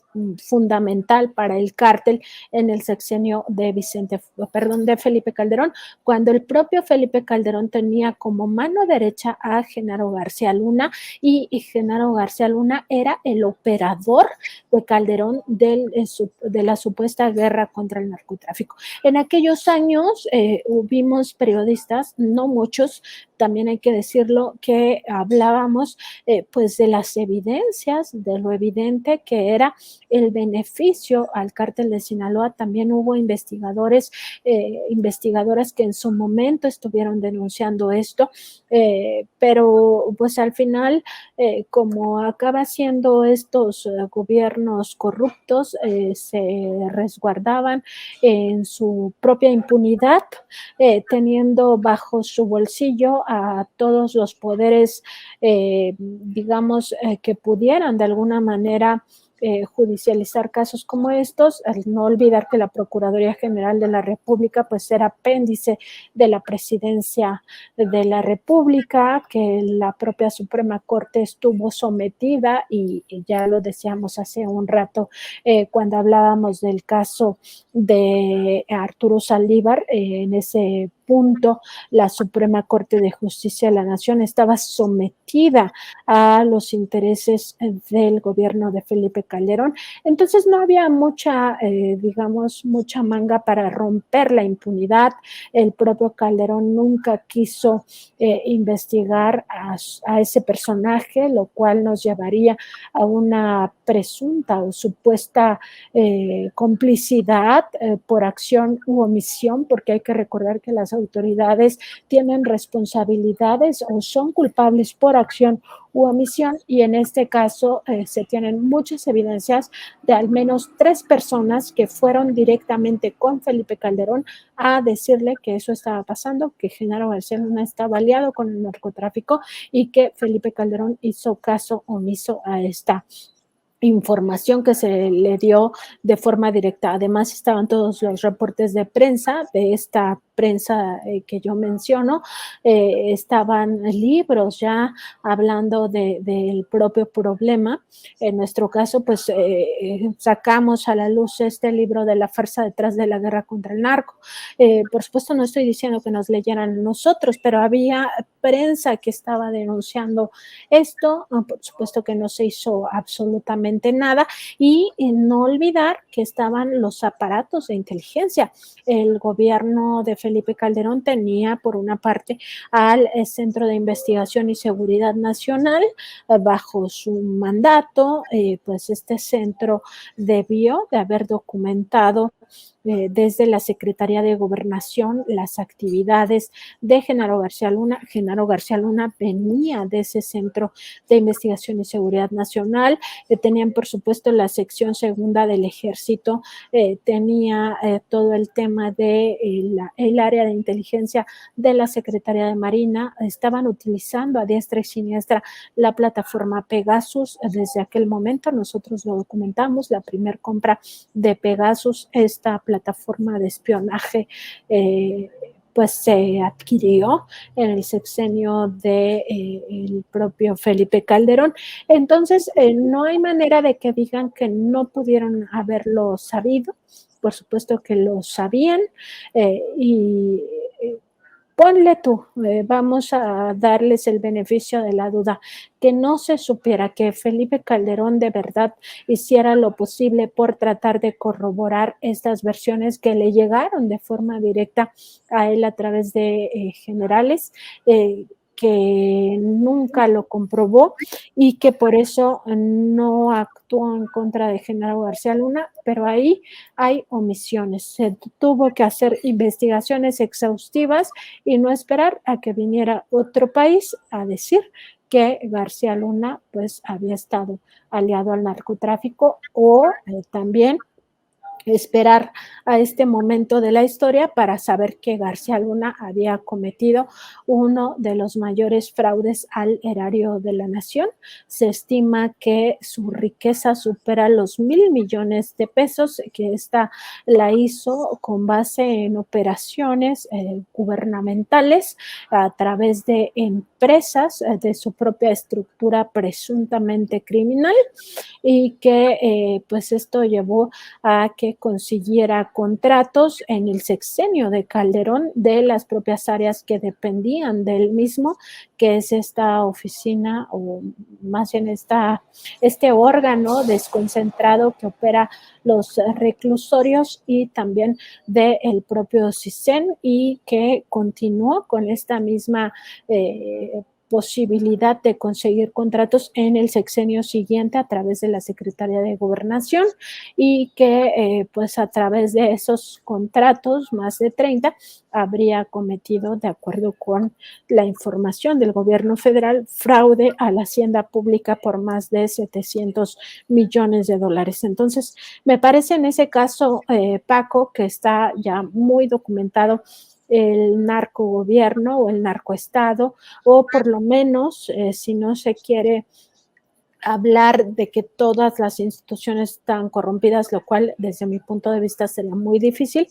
fundamental para el cártel en el sexenio de de Felipe Calderón, cuando el propio Felipe Calderón tenía como mano derecha a Genaro García Luna, y Genaro García Luna era el operador de Calderón de la supuesta guerra contra el narcotráfico. En aquellos años hubimos periodistas, no muchos, también hay que decirlo, que hablábamos pues de las evidencias, de lo evidente que era el beneficio al cártel de Sinaloa. También hubo investigadores, investigadoras que en su momento estuvieron denunciando esto, pero pues al final, como acaba siendo estos gobiernos corruptos, se resguardaban en su propia impunidad, teniendo bajo su bolsillo a todos los poderes, digamos, que pudieran de alguna manera judicializar casos como estos. Al no olvidar que la Procuraduría General de la República pues era apéndice de la Presidencia de la República, que la propia Suprema Corte estuvo sometida, y ya lo decíamos hace un rato cuando hablábamos del caso de Arturo Saldívar, en ese punto la Suprema Corte de Justicia de la Nación estaba sometida a los intereses del gobierno de Felipe Calderón. Entonces no había mucha, digamos, mucha manga para romper la impunidad. El propio Calderón nunca quiso investigar a ese personaje, lo cual nos llevaría a una presunta o supuesta complicidad por acción u omisión, porque hay que recordar que las autoridades tienen responsabilidades o son culpables por acción u omisión, y en este caso se tienen muchas evidencias de al menos 3 personas que fueron directamente con Felipe Calderón a decirle que eso estaba pasando, que Genaro García Luna estaba aliado con el narcotráfico y que Felipe Calderón hizo caso omiso a esta información que se le dio de forma directa. Además estaban todos los reportes de prensa, de esta prensa que yo menciono, estaban libros ya hablando del propio problema. En nuestro caso, pues sacamos a la luz este libro de La farsa detrás de la guerra contra el narco. Por supuesto no estoy diciendo que nos leyeran nosotros, pero había prensa que estaba denunciando esto. Por supuesto que no se hizo absolutamente nada, y no olvidar que estaban los aparatos de inteligencia. El gobierno de Felipe Calderón tenía por una parte al Centro de Investigación y Seguridad Nacional bajo su mandato. Pues este centro debió de haber documentado desde la Secretaría de Gobernación las actividades de Genaro García Luna. Genaro García Luna venía de ese Centro de Investigación y Seguridad Nacional. Tenían, por supuesto, la sección segunda del Ejército, tenía todo el tema de el área de inteligencia de la Secretaría de Marina. Estaban utilizando a diestra y siniestra la plataforma Pegasus. Desde aquel momento nosotros lo documentamos, la primer compra de Pegasus, esta plataforma de espionaje, pues se adquirió en el sexenio de el propio Felipe Calderón. Entonces, no hay manera de que digan que no pudieron haberlo sabido. Por supuesto que lo sabían, y ponle tú, vamos a darles el beneficio de la duda, que no se supiera que Felipe Calderón de verdad hiciera lo posible por tratar de corroborar estas versiones que le llegaron de forma directa a él a través de generales, que nunca lo comprobó y que por eso no actuó en contra de Genaro García Luna, pero ahí hay omisiones. Se tuvo que hacer investigaciones exhaustivas y no esperar a que viniera otro país a decir que García Luna pues había estado aliado al narcotráfico, o también esperar a este momento de la historia para saber que García Luna había cometido uno de los mayores fraudes al erario de la nación. Se estima que su riqueza supera los 1,000 millones de pesos, que esta la hizo con base en operaciones gubernamentales a través de empresas de su propia estructura presuntamente criminal, y que pues esto llevó a que consiguiera contratos en el sexenio de Calderón de las propias áreas que dependían del mismo, que es esta oficina, o más bien este órgano desconcentrado que opera los reclusorios, y también del propio CISEN, y que continuó con esta misma posibilidad de conseguir contratos en el sexenio siguiente a través de la Secretaría de Gobernación, y que pues a través de esos contratos, más de 30, habría cometido, de acuerdo con la información del gobierno federal, fraude a la hacienda pública por más de 700 millones de dólares. Entonces, me parece en ese caso, Paco, que está ya muy documentado el narcogobierno o el narcoestado, o por lo menos, si no se quiere hablar de que todas las instituciones están corrompidas, lo cual desde mi punto de vista sería muy difícil,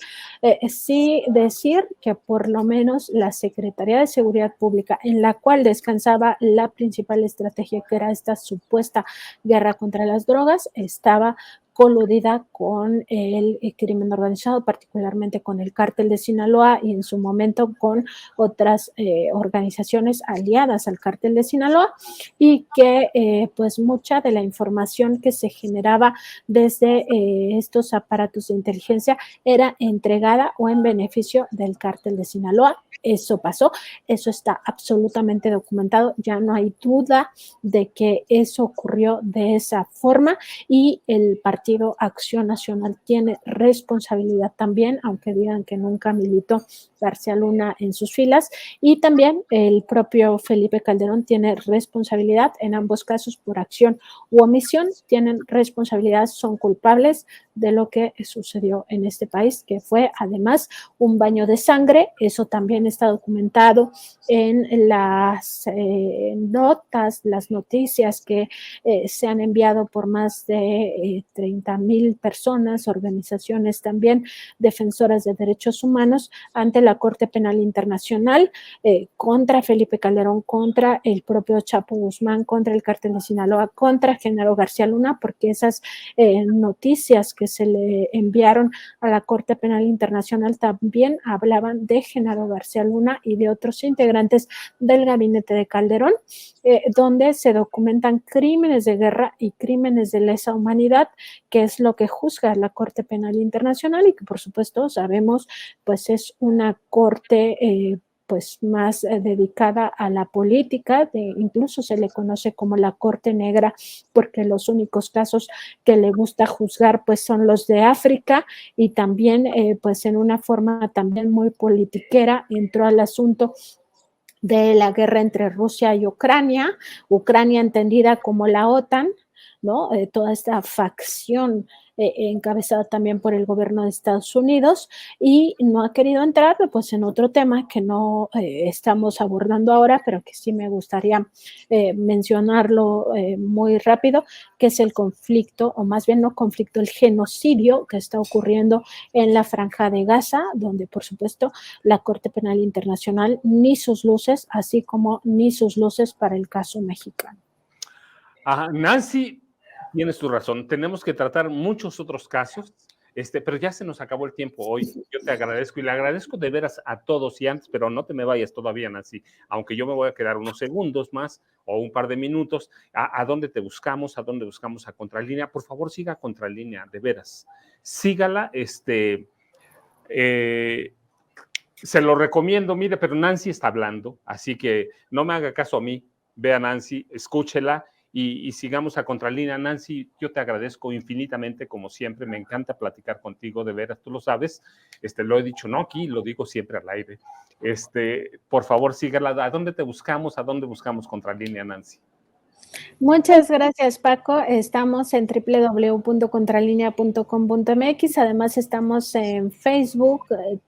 sí decir que por lo menos la Secretaría de Seguridad Pública, en la cual descansaba la principal estrategia, que era esta supuesta guerra contra las drogas, estaba coludida con el crimen organizado, particularmente con el cártel de Sinaloa y en su momento con otras organizaciones aliadas al cártel de Sinaloa, y que pues mucha de la información que se generaba desde estos aparatos de inteligencia era entregada o en beneficio del cártel de Sinaloa. Eso pasó, eso está absolutamente documentado, ya no hay duda de que eso ocurrió de esa forma, y el Partido Acción Nacional tiene responsabilidad también, aunque digan que nunca militó García Luna en sus filas, y también el propio Felipe Calderón tiene responsabilidad en ambos casos por acción u omisión, tienen responsabilidad, son culpables de lo que sucedió en este país, que fue además un baño de sangre. Eso también está documentado en las notas, las noticias que se han enviado por más de 30,000 personas, organizaciones también defensoras de derechos humanos ante la Corte Penal Internacional, contra Felipe Calderón, contra el propio Chapo Guzmán, contra el cártel de Sinaloa, contra Genaro García Luna, porque esas noticias que se le enviaron a la Corte Penal Internacional también hablaban de Genaro García Luna y de otros integrantes del gabinete de Calderón, donde se documentan crímenes de guerra y crímenes de lesa humanidad, que es lo que juzga la Corte Penal Internacional y que por supuesto sabemos pues es una corte pues más dedicada a la política, incluso se le conoce como la Corte Negra, porque los únicos casos que le gusta juzgar pues son los de África, y también pues en una forma también muy politiquera entró al asunto de la guerra entre Rusia y Ucrania, Ucrania entendida como la OTAN, ¿no? Toda esta facción encabezada también por el gobierno de Estados Unidos, y no ha querido entrar pues en otro tema que no estamos abordando ahora, pero que sí me gustaría mencionarlo muy rápido, que es el conflicto, o más bien no conflicto, el genocidio que está ocurriendo en la Franja de Gaza, donde por supuesto la Corte Penal Internacional ni sus luces, así como ni sus luces para el caso mexicano. Nancy, tienes tu razón. Tenemos que tratar muchos otros casos, pero ya se nos acabó el tiempo hoy. Yo te agradezco y le agradezco de veras a todos y antes, pero no te me vayas todavía, Nancy, aunque yo me voy a quedar unos segundos más o un par de minutos. ¿A dónde te buscamos? ¿A dónde buscamos a Contralínea? Por favor, siga a Contralínea, de veras. Sígala, se lo recomiendo, mire, pero Nancy está hablando, así que no me haga caso a mí, vea Nancy, escúchela y sigamos a Contralínea. Nancy, yo te agradezco infinitamente, como siempre, me encanta platicar contigo, de veras, tú lo sabes, lo he dicho no aquí, lo digo siempre al aire. Por favor, sígala. ¿A dónde te buscamos? ¿A dónde buscamos Contralínea, Nancy? Muchas gracias, Paco. Estamos en www.contralinea.com.mx. Además, estamos en Facebook,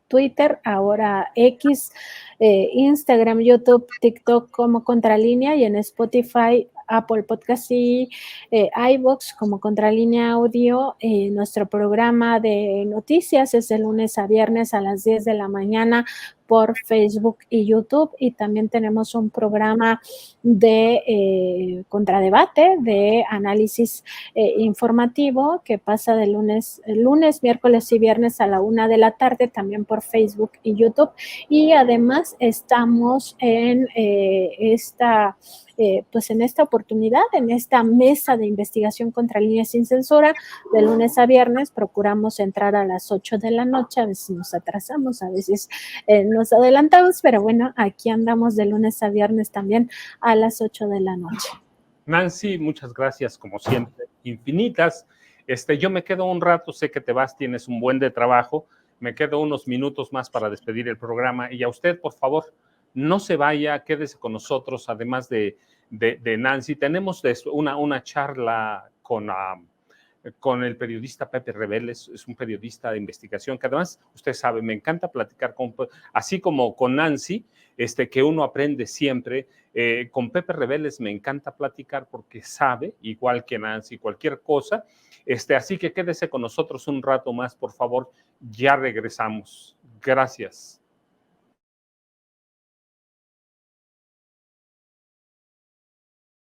Twitter, ahora X, Instagram, YouTube, TikTok como Contralínea, y en Spotify, Apple Podcast y iVoox como Contralínea Audio. Nuestro programa de noticias es de lunes a viernes a las 10 de la mañana por Facebook y YouTube, y también tenemos un programa de contradebate, de análisis informativo, que pasa de lunes, miércoles y viernes a la 1 de la tarde, también por Facebook y YouTube. Y además estamos en pues en esta oportunidad, en esta mesa de investigación Contralínea sin censura, de lunes a viernes. Procuramos entrar a las 8 de la noche, a veces nos atrasamos, a veces nos adelantamos, pero bueno, aquí andamos de lunes a viernes también a las 8 de la noche. Nancy, muchas gracias, como siempre, infinitas. Yo me quedo un rato, sé que te vas, tienes un buen de trabajo, me quedo unos minutos más para despedir el programa, y a usted, por favor, no se vaya, quédese con nosotros. Además de Nancy, tenemos una charla con el periodista Pepe Reveles. Es un periodista de investigación que además, usted sabe, me encanta platicar así como con Nancy, que uno aprende siempre. Con Pepe Reveles me encanta platicar porque sabe, igual que Nancy, cualquier cosa. Así que quédese con nosotros un rato más, por favor. Ya regresamos. Gracias.